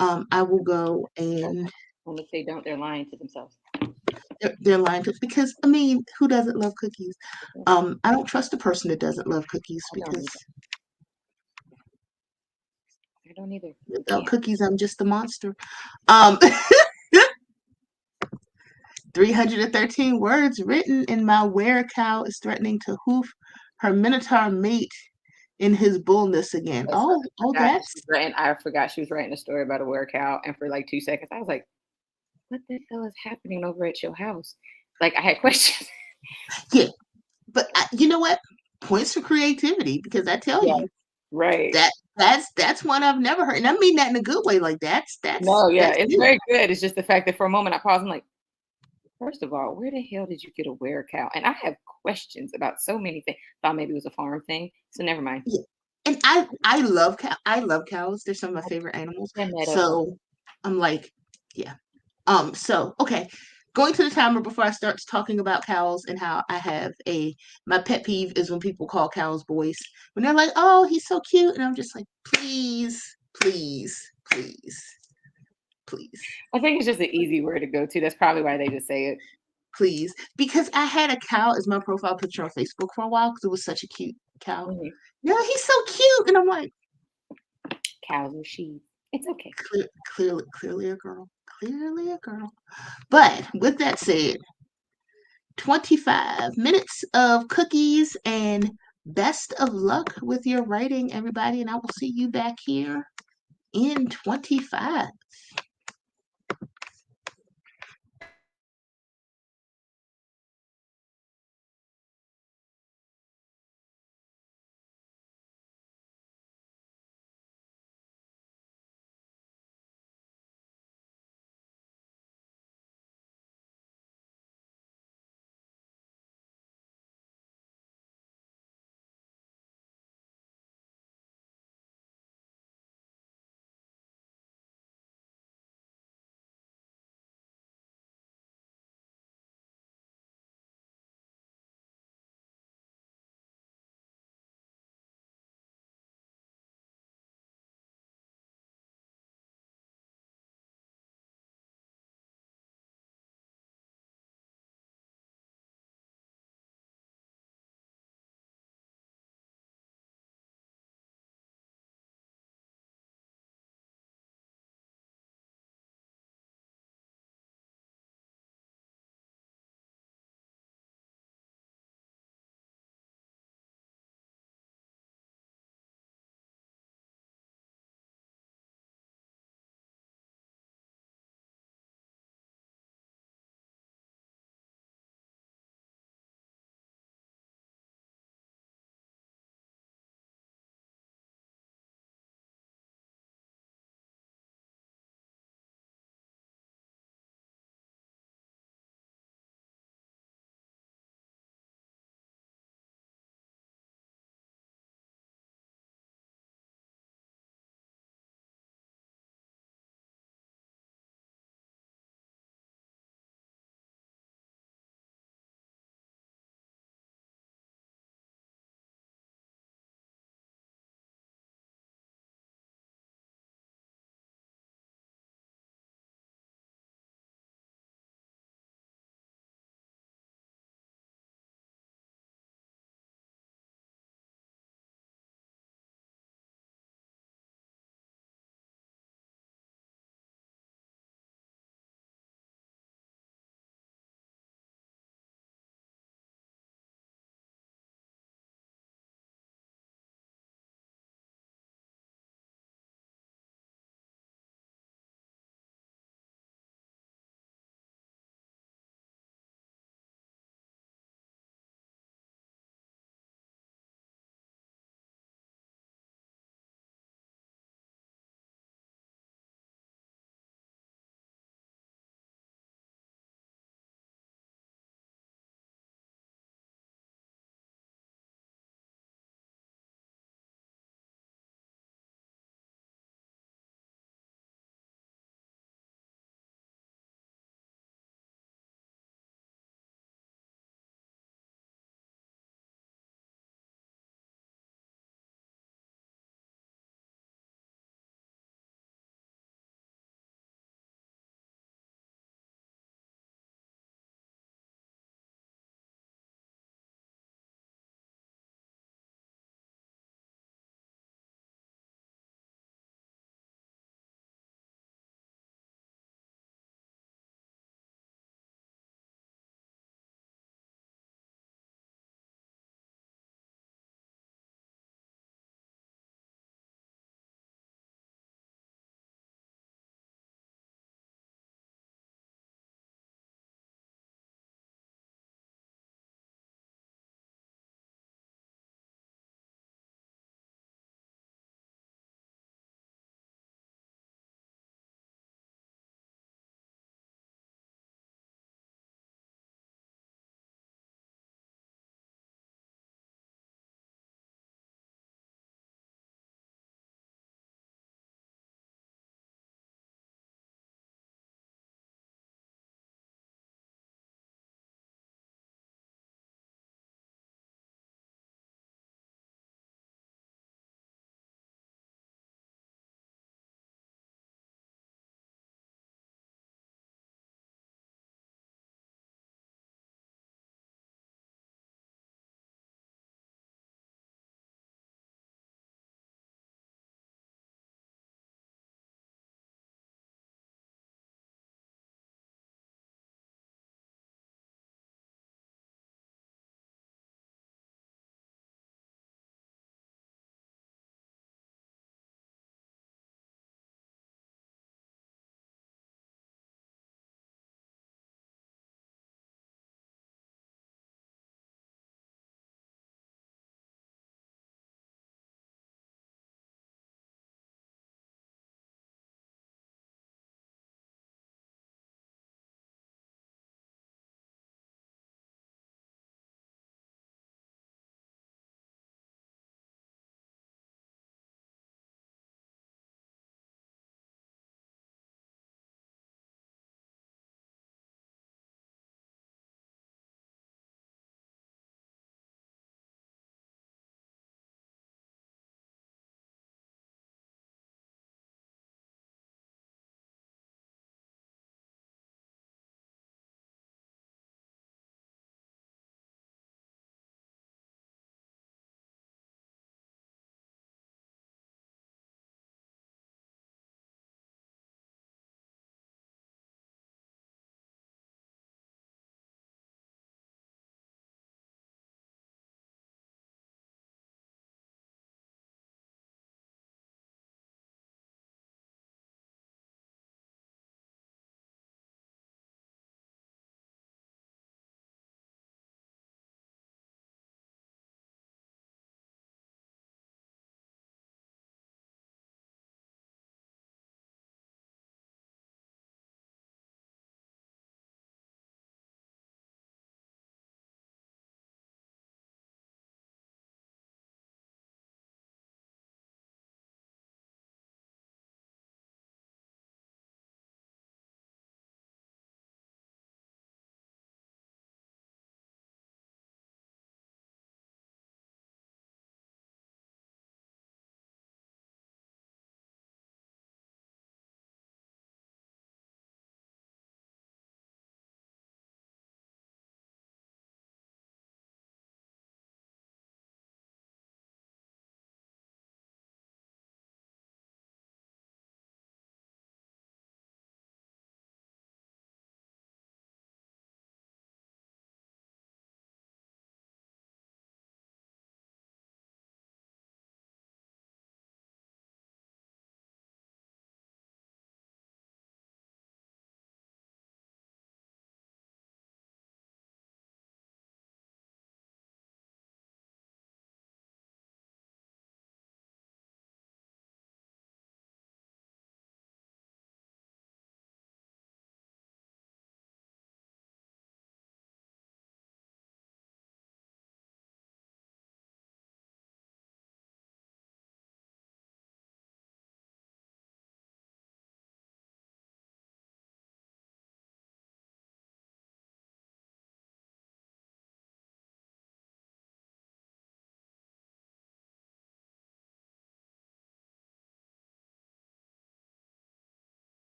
I will go and And if they don't, they're lying to themselves. they're lying to because I mean, who doesn't love cookies? I don't trust a person that doesn't love cookies because I don't either. without cookies, I'm just a monster. Um, 313 words written, and my were cow is threatening to hoof her minotaur mate in his bullness again. I forgot she was writing a story about a were-cow, and for like 2 seconds, I was like, "What the hell is happening over at your house?" Like I had questions. Yeah, but you know what? Points for creativity because I tell Yeah, you right. that's one I've never heard, and I mean that in a good way. Like No, yeah, that's it's good. very good. It's just the fact that for a moment I paused. I'm like, first of all, where the hell did you get a were-cow? And I have questions about so many things. Thought maybe it was a farm thing, so never mind. Yeah. And I love I love cows. They're some of my favorite animals. So I'm like, yeah. So okay. Going to the timer before I start talking about cows and how I have my pet peeve is when people call cows boys. When they're like, oh, he's so cute. And I'm just like, please, please, please, please. I think it's just an easy word to go to. That's probably why they just say it. Please. Because I had a cow as my profile picture on Facebook for a while because it was such a cute cow. Mhm. Yeah, he's so cute. And I'm like, Cows and sheep. It's okay. Clearly a girl. Clearly a girl. But with that said, 25 minutes of cookies and best of luck with your writing, everybody. And I will see you back here in 25.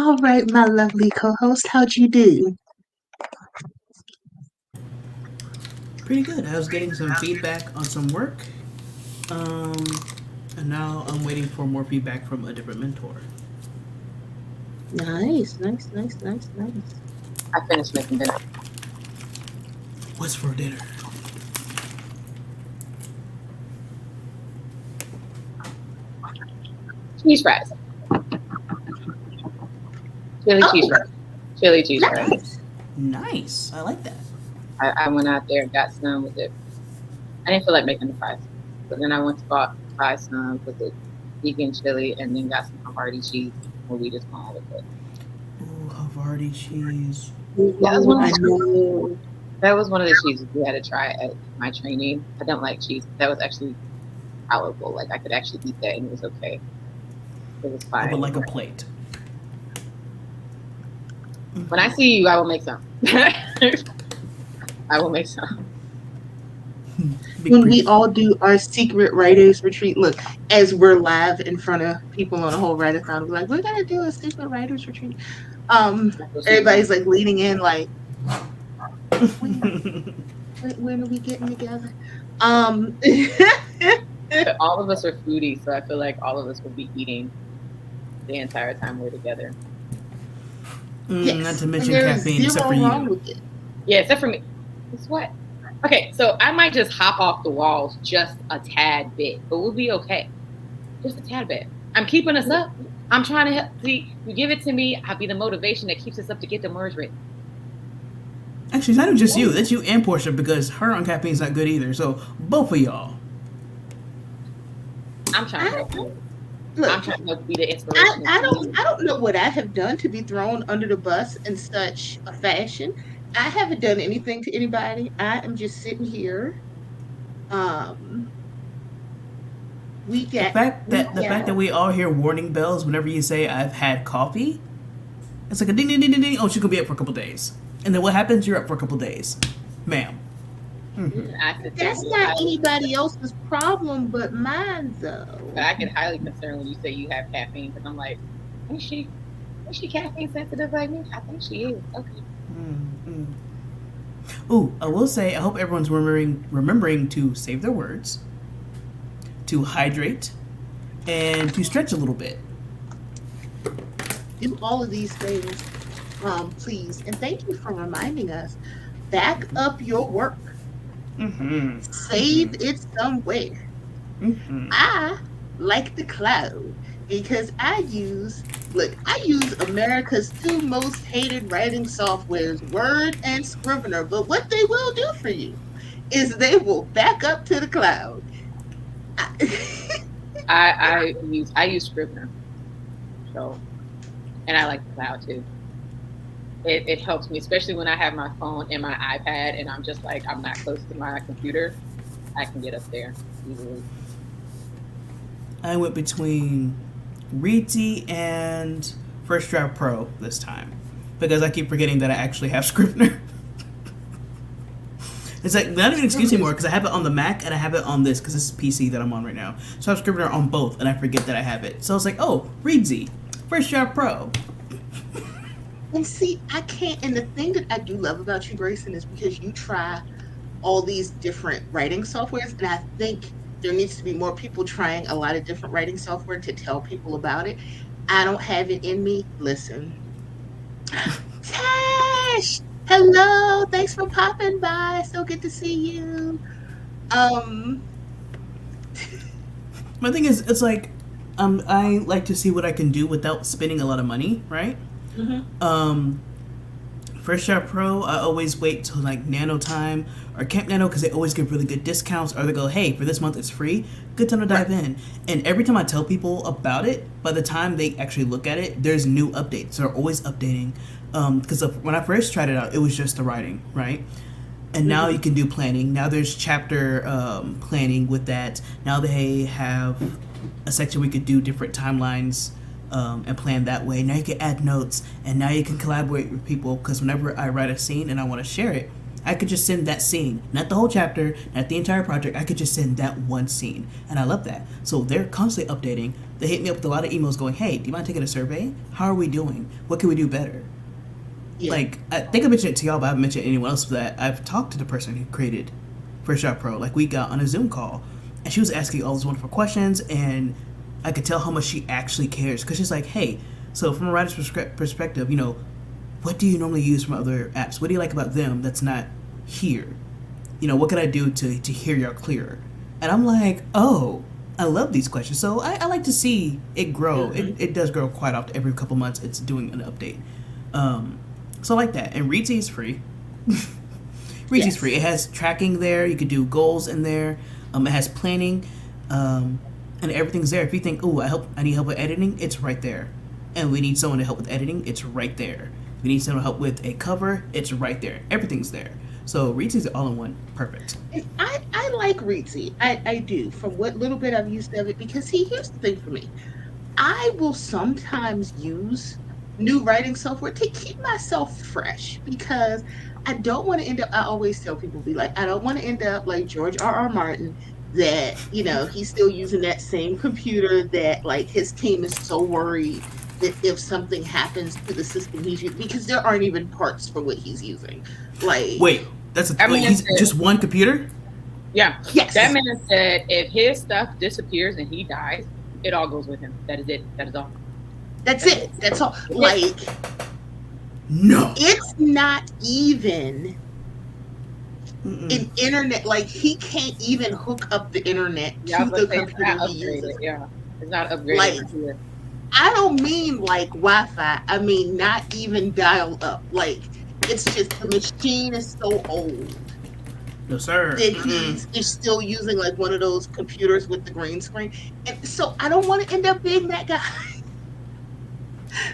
All right, my lovely co-host, how'd you do? Pretty good. I was getting some feedback on some work, um, and now I'm waiting for more feedback from a different mentor. Nice, nice, nice, nice, nice. I finished making dinner. What's for dinner? Cheese fries. Chili Oh. cheese fries. Chili cheese fries. Nice. Nice. I like that. I went out there and got some with it. I didn't feel like making the fries. But then I went to buy some with the vegan chili and then got some Havarti cheese and we just went with it. Ooh, Havarti cheese. That was one I of the know. That was one of the cheeses we had to try at my training. I don't like cheese. That was actually palatable. Like I could actually eat that and it was okay. It was I fine. would like a plate. When I see you, I will make some. I will make some. Big When brief. we all do our secret writers retreat, look, as we're live in front of people on a whole Writertown, we're like, we're gonna do a secret writers retreat. Everybody's like leaning in, like, when are we getting together? But all of us are foodies, so I feel like all of us will be eating the entire time we're together. Yes. Not to mention There's caffeine, except for zero wrong you. with it. Yeah, except for me. Guess what? Okay, so I might just hop off the walls just a tad bit, but we'll be okay. Just a tad bit. I'm keeping us up. I'm trying to help. See, you give it to me, I'll be the motivation that keeps us up to get the merge written. Actually, it's not even just you. That's you and Porscha because her on caffeine is not good either. So both of y'all. I'm trying to help you. I'm Look, trying to help be the inspiration. I don't know what I have done to be thrown under the bus in such a fashion. I haven't done anything to anybody. I am just sitting here. We The get fact that we all hear warning bells whenever you say I've had coffee, it's like a ding ding ding ding ding. Oh, she could be up for a couple days, and then what happens? You're up for a couple days, ma'am. That's not anybody else's problem but mine, though. But I get highly concerned when you say you have caffeine because I'm like, is she caffeine sensitive like me? I think she is. Okay. Ooh, I will say I hope everyone's remembering to save their words, to hydrate, and to stretch a little bit. Do all of these things, please. And thank you for reminding us. Back up your work. Save it somewhere. I like the cloud because I use America's two most hated writing softwares, Word and Scrivener. But what they will do for you is they will back up to the cloud. I use Scrivener. So, and I like the cloud too. It helps me, especially when I have my phone and my iPad and I'm just like, I'm not close to my computer. I can get up there easily. I went between Reedsy and First Draft Pro this time because I keep forgetting that I actually have Scrivener. It's like not even an excuse anymore because I have it on the Mac and I have it on this because this is PC that I'm on right now. So I have Scrivener on both and I forget that I have it. So it's like, oh, Reedsy, First Draft Pro. And see, I can't. And the thing that I do love about you, Grayson, is because you try all these different writing softwares, and I think there needs to be more people trying a lot of different writing software to tell people about it. I don't have it in me. Listen, Tash, hello, thanks for popping by. So good to see you. My thing is, it's like, I like to see what I can do without spending a lot of money, right? First Shot Pro, I always wait till like Nano Time or Camp Nano because they always give really good discounts, or they go, hey, for this month it's free. Good time to dive in. And every time I tell people about it, by the time they actually look at it, there's new updates. They're always updating. Because when I first tried it out, it was just the writing, right? And now you can do planning. Now there's chapter planning with that. Now they have a section where you could do different timelines and plan that way. Now you can add notes, and now you can collaborate with people, because whenever I write a scene and I want to share it, I could just send that scene, not the whole chapter, not the entire project. I could just send that one scene, and I love that. So they're constantly updating. They hit me up with a lot of emails going, "Hey, do you mind taking a survey? How are we doing? What can we do better?" Yeah. Like, I think I mentioned it to y'all, but I haven't mentioned anyone else that I've talked to the person who created First Shot Pro. Like, we got on a Zoom call, and she was asking all these wonderful questions, and I could tell how much she actually cares. Because she's like, "Hey, so from a writer's perspective, what do you normally use from other apps? What do you like about them that's not here? What can I do to hear y'all clearer?" And I'm like, oh, I love these questions. So I like to see it grow. Mm-hmm. It does grow quite often. Every couple months, it's doing an update. So I like that. And Readsy is free. Readsy's Yes. free. It has tracking there. You could do goals in there. It has planning, and everything's there. If you think, "Oh, I need help with editing," it's right there. And we need someone to help with editing, it's right there. We need someone to help with a cover, it's right there. Everything's there. So Readsy's all in one. Perfect. And I like Reedsy. I do, from what little bit I've used of it, because here's the thing for me. I will sometimes use new writing software to keep myself fresh, because I don't want to end up, I always tell people, be like, I don't want to end up like George R.R. Martin, that, he's still using that same computer, that like his team is so worried that if something happens to the system he's using, because there aren't even parts for what he's using. Like, Wait, he's just one computer? Yeah. yes. That man said if his stuff disappears and he dies, it all goes with him. That is it. That is all. That's it. That's all. Like, No. it's not even Mm-mm. an internet. Like, he can't even hook up the internet Yeah, I to was the gonna say, it's computer not he uses. upgraded. Yeah. It's not upgraded. Like, I don't mean like Wi-Fi. I mean not even dial up. Like, it's just the machine is so old No, sir. that he's still using like one of those computers with the green screen. And so I don't want to end up being that guy.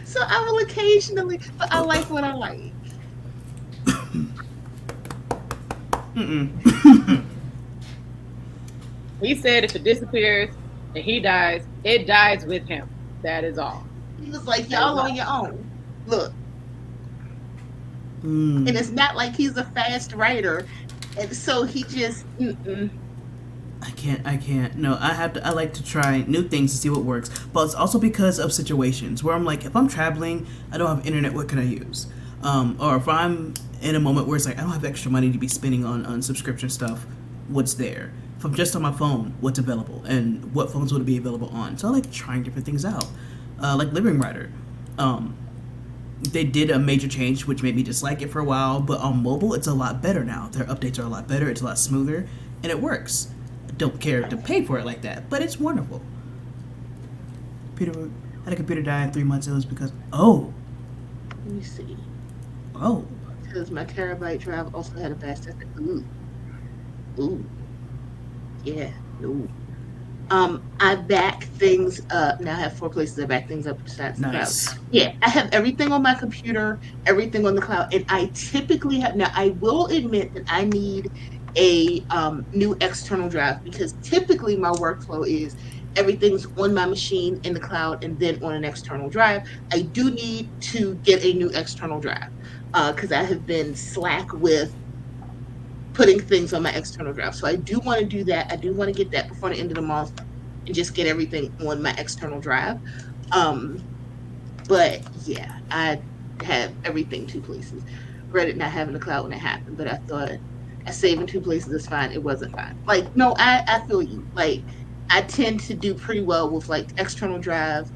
So I will occasionally, but I like what I like. Mm-mm. he said if it disappears and he dies, it dies with him. That is all. He was like, y'all on your own. Look. Mm. And it's not like he's a fast writer. And so he just, I can't. No, I like to try new things to see what works. But it's also because of situations where I'm like, if I'm traveling, I don't have internet, what can I use? Or if I'm in a moment where it's like, I don't have extra money to be spending on subscription stuff, what's there? If I'm just on my phone, what's available? And what phones would it be available on? So I like trying different things out. Like Living Writer. They did a major change, which made me dislike it for a while, but on mobile, it's a lot better now. Their updates are a lot better, it's a lot smoother, and it works. I don't care to pay for it like that, but it's wonderful. Peter had a computer die in 3 months. It was because, let me see. oh. Because my terabyte drive also had a fast test. Ooh. Yeah, no. I back things up. Now I have 4 places I back things up besides the Nice. cloud. Yeah, I have everything on my computer, everything on the cloud, and I typically have. Now I will admit that I need a new external drive, because typically my workflow is everything's on my machine in the cloud and then on an external drive. I do need to get a new external drive because I have been slack with putting things on my external drive. So I do want to do that. I do want to get that before the end of the month and just get everything on my external drive. But yeah, I have everything 2 places. Reddit not having the cloud when it happened, but I thought I saving 2 places is fine. It wasn't fine. Like, no, I feel you. Like, I tend to do pretty well with like external drive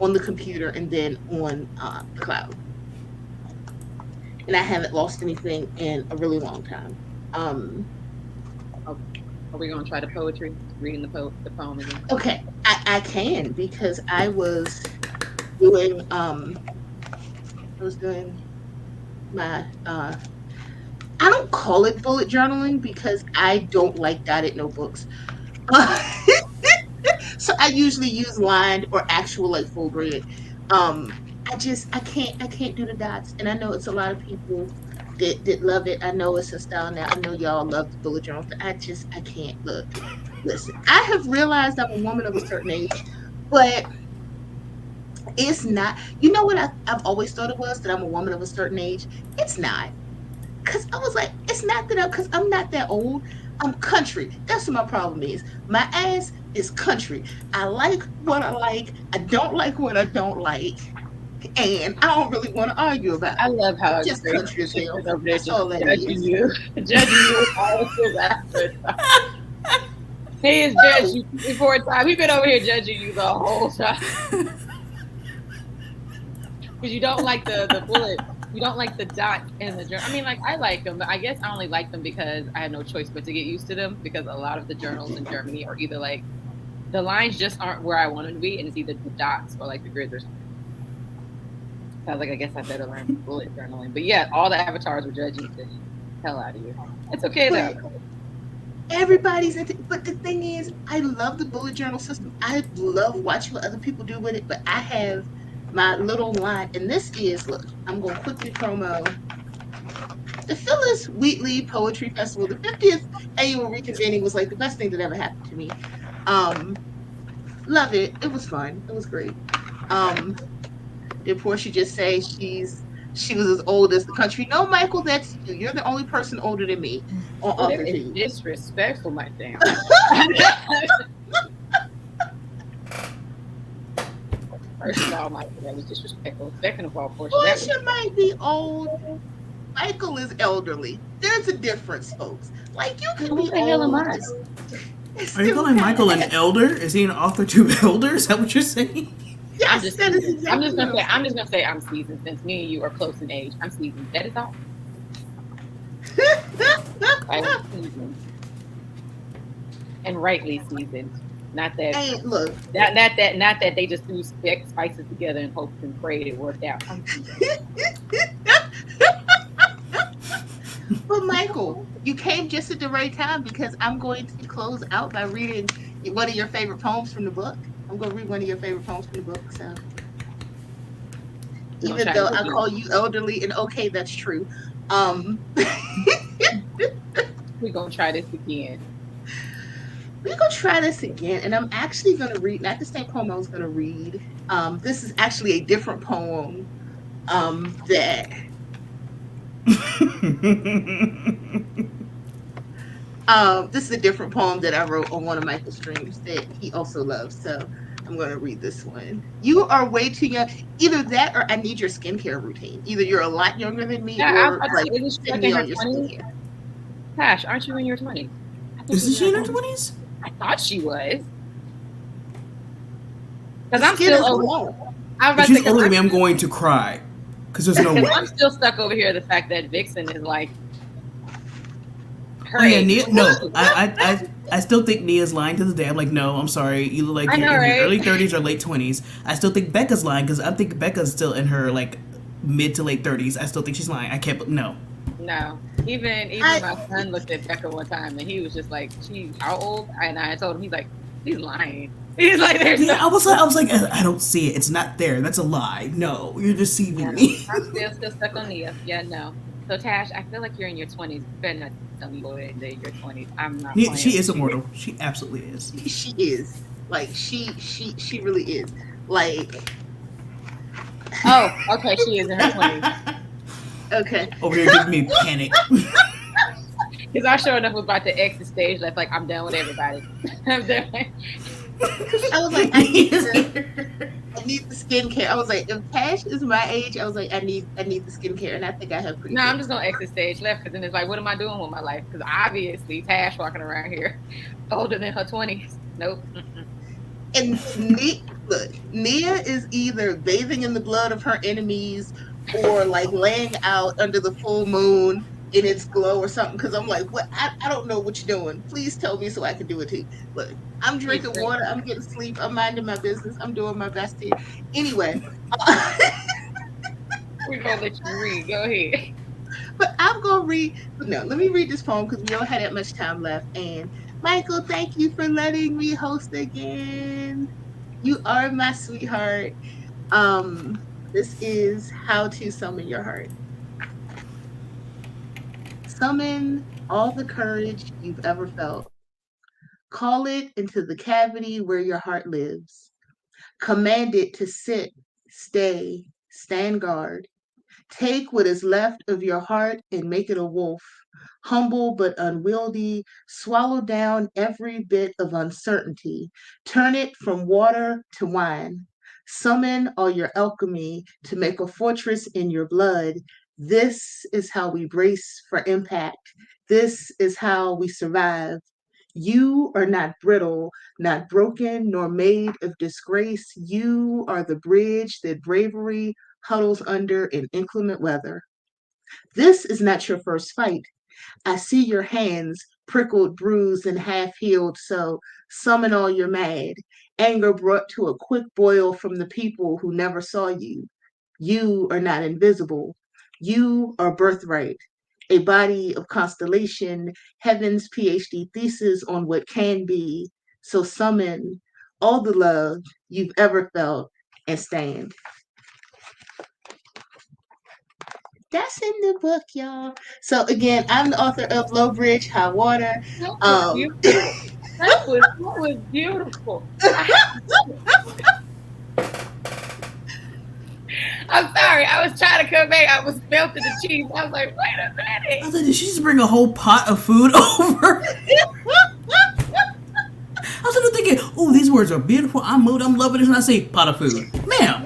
on the computer and then on the cloud. And I haven't lost anything in a really long time. Are we going to try the poetry? Reading the poem again? Okay, I can, because I was doing my I don't call it bullet journaling because I don't like dotted notebooks. So I usually use lined or actual like full grid. I can't do the dots, and I know it's a lot of people that love it. I know it's a style now. I know y'all love the bullet journal. I can't. Listen, I have realized I'm a woman of a certain age, but it's not. You know what I've always thought it was, that I'm a woman of a certain age. It's not. Because I was like, it's not that because I'm not that old. I'm country. That's what my problem is. My ass is country. I like what I like. I don't like what I don't like. And I don't really want to argue about I it. love I'm how just Grayson country as hell. is over there That's just all that judging is. you, judging you with all of his answers. He has judged you before time. We've been over here judging you the whole time because you don't like the bullet. You don't like the dots in the journal. I mean, like I like them, but I guess I only like them because I had no choice but to get used to them. Because a lot of the journals in Germany are either like the lines just aren't where I want them to be, and it's either the dots or like the grids or something. So I was like, I guess I better learn bullet journaling. But yeah, all the avatars were judging the hell out of you. It's okay though. Everybody's into, but the thing is, I love the bullet journal system. I love watching what other people do with it, but I have my little line, and this is, look, I'm going to quickly promo the Phyllis Wheatley Poetry Festival. The 50th annual reconvening was like the best thing that ever happened to me. Um, love it. It was fun. It was great. Um, did Porscha just say she was as old as the country? No, Michael, that's you. You're the only person older than me on That is AuthorTube. disrespectful, my damn. First of all, Michael, that was disrespectful. Second of all, Porscha might be old. Michael is elderly. There's a difference, folks. Like you can be the hell am old. I? Are you calling Michael an elder? Is he an AuthorTube elder? Is that what you're saying? Yes, I'm just that is seasoned. exactly I'm just gonna say I'm seasoned since me and you are close in age. I'm seasoned. That is all. I'm seasoned. And rightly seasoned. Not that Hey, look. not that they just threw spices together and hoped and prayed it worked out. But Michael, you came just at the right time because I'm going to close out by reading one of your favorite poems from the book. I'm going to read one of your favorite poems from the book. So, even though I call you elderly, and okay, that's true. We're gonna try this again. We're gonna try this again, and I'm actually gonna read not the same poem I was gonna read. This is actually a different poem. That this is a different poem that I wrote on one of Michael's streams that he also loves. So I'm going to read this one. You are way too young. Either that or I need your skincare routine. Either you're a lot younger than me or like send me on your skincare. Tash, aren't you in your 20s? Isn't she in her 20s? I thought she was. Because I'm still over. If she's older than me, I'm going to cry. Because there's no way. I'm still stuck over here. The fact that Vixen is like. Oh yeah, Nia. No, I still think Nia's lying to this day. I'm like, no, I'm sorry. You look like you're in your early 30s or late 20s. I still think Becca's lying because I think Becca's still in her like mid to late 30s. I still think she's lying. I can't. No. No. Even my son looked at Becca one time and he was just like, "She's how old?" And I told him, he's like, "She's lying." He's like, "There's no." I was like, I don't see it. It's not there. That's a lie. No, you're deceiving me. I'm still stuck on Nia. Yeah, no. So Tash, I feel like you're in your 20s. You better not tell me you're in your 20s. I'm not. She is immortal. She absolutely is. She is. Like she really is. Like. Oh, okay. She is in her 20s. Okay. Over here giving me panic. Because I sure enough was about to exit stage left. Like I'm done with everybody. I'm done. I was like, I need the skincare. I was like, if Tash is my age, I was like, I need the skincare, and I think I have pretty. No, I'm just gonna exit stage left because then it's like, what am I doing with my life? Because obviously Tash walking around here older than her 20s. Nope. And Nia is either bathing in the blood of her enemies or like laying out under the full moon in its glow or something. Because I'm like, what? I don't know what you're doing. Please tell me so I can do it too. Look, I'm drinking water. I'm getting sleep. I'm minding my business. I'm doing my best here. Anyway. We're going to let you read. Go ahead. But I'm going to read. No, let me read this poem because we don't have that much time left. And Michael, thank you for letting me host again. You are my sweetheart. This is How to Summon Your Heart. Summon all the courage you've ever felt. Call it into the cavity where your heart lives. Command it to sit, stay, stand guard. Take what is left of your heart and make it a wolf. Humble but unwieldy, swallow down every bit of uncertainty. Turn it from water to wine. Summon all your alchemy to make a fortress in your blood. This is how we brace for impact. This is how we survive. You are not brittle, not broken, nor made of disgrace. You are the bridge that bravery huddles under in inclement weather. This is not your first fight. I see your hands prickled, bruised, and half healed, so summon all your mad. Anger brought to a quick boil from the people who never saw you. You are not invisible. You are birthright, a body of constellation, heaven's PhD thesis on what can be. So summon all the love you've ever felt and stand. That's in the book, y'all. So again, I'm the author of Low Bridge, High Water. That was beautiful. That was beautiful. I'm sorry. I was trying to convey. I was melting the cheese. I was like, wait a I minute. was like, did she just bring a whole pot of food over? I was sort of thinking, oh, these words are beautiful. I'm loving this, and I say pot of food, ma'am.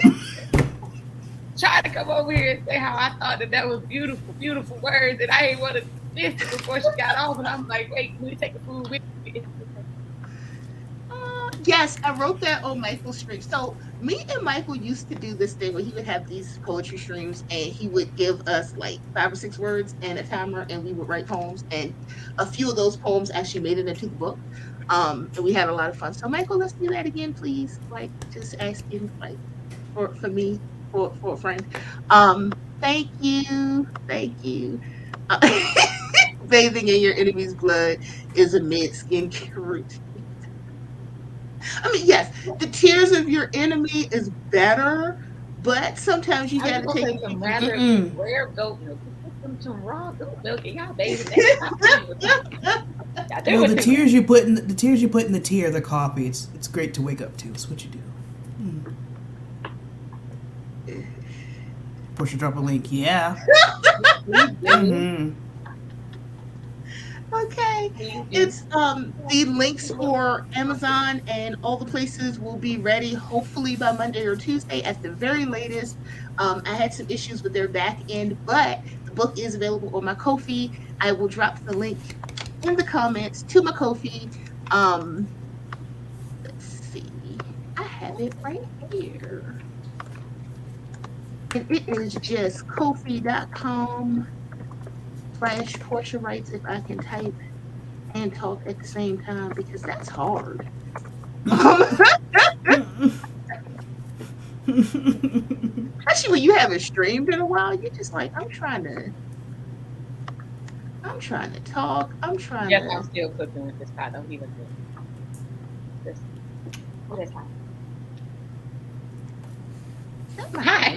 Trying to come over here and say how I thought that was beautiful, beautiful words, and I ain't want to miss it before she got off. And I'm like, wait, let me take the food with me. Yes, I wrote that on Michael's stream. So me and Michael used to do this thing where he would have these poetry streams and he would give us like 5 or 6 words and a timer and we would write poems, and a few of those poems actually made it into the book. And we had a lot of fun. So Michael, let's do that again, please. Like just asking like for me, for a friend. Thank you. Bathing in your enemy's blood is a mid skincare routine. I mean, yes, the tears of your enemy is better, but sometimes you I gotta was take gonna say some rather rare goat milk. Put some raw goat milk in y'all, baby. Well, the tears you put in the tea or the coffee. It's great to wake up to. It's what you do. Porscha, drop a link. Yeah. Okay. It's the links for Amazon and all the places will be ready hopefully by Monday or Tuesday at the very latest. I had some issues with their back end, but the book is available on my Ko-fi. I will drop the link in the comments to my Ko-fi. Let's see. I have it right here. And it is just kofi.com/Porscha Writes, if I can type and talk at the same time, because that's hard. Especially when you haven't streamed in a while, you're just like, I'm trying to talk. Yes, I'm still cooking with this pot. Don't even do this. What is hot? Hi.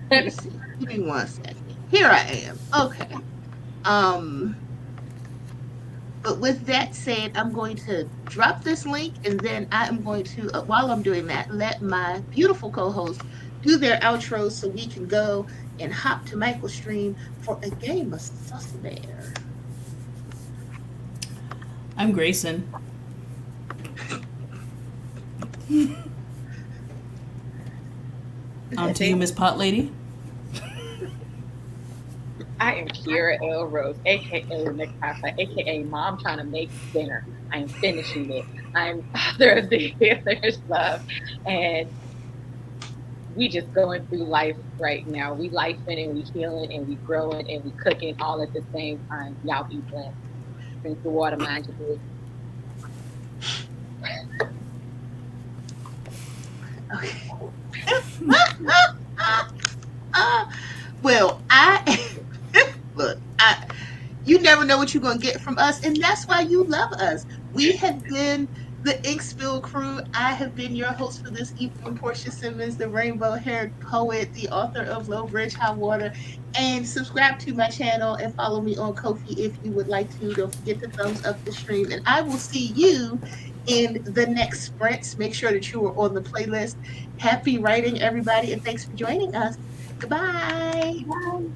Let me see. Give me 1 second. Here I am. Okay. But with that said, I'm going to drop this link, and then I am going to, while I'm doing that, let my beautiful co-host do their outros so we can go and hop to Michael's stream for a game of Susbear. I'm Grayson. On to you, Miss Pot Lady. I am Kierra L. Rose, aka Next Pasta, aka Mom trying to make dinner. I am finishing it. I am author of The Healer's Love, and we just going through life right now. We lifing and we healing and we growing and we cooking all at the same time. Y'all be blessed. Drink the water, mind your business. Okay. Well, you never know what you're going to get from us, and that's why you love us. We have been the Ink Spill crew. I have been your host for this evening, Porscha Simmons, the rainbow-haired poet, the author of Low Bridge, High Water. And subscribe to my channel and follow me on Ko-fi if you would like to. Don't forget to thumbs up the stream, and I will see you in the next sprints. Make sure that you are on the playlist. Happy writing, everybody, and thanks for joining us. Goodbye. Bye.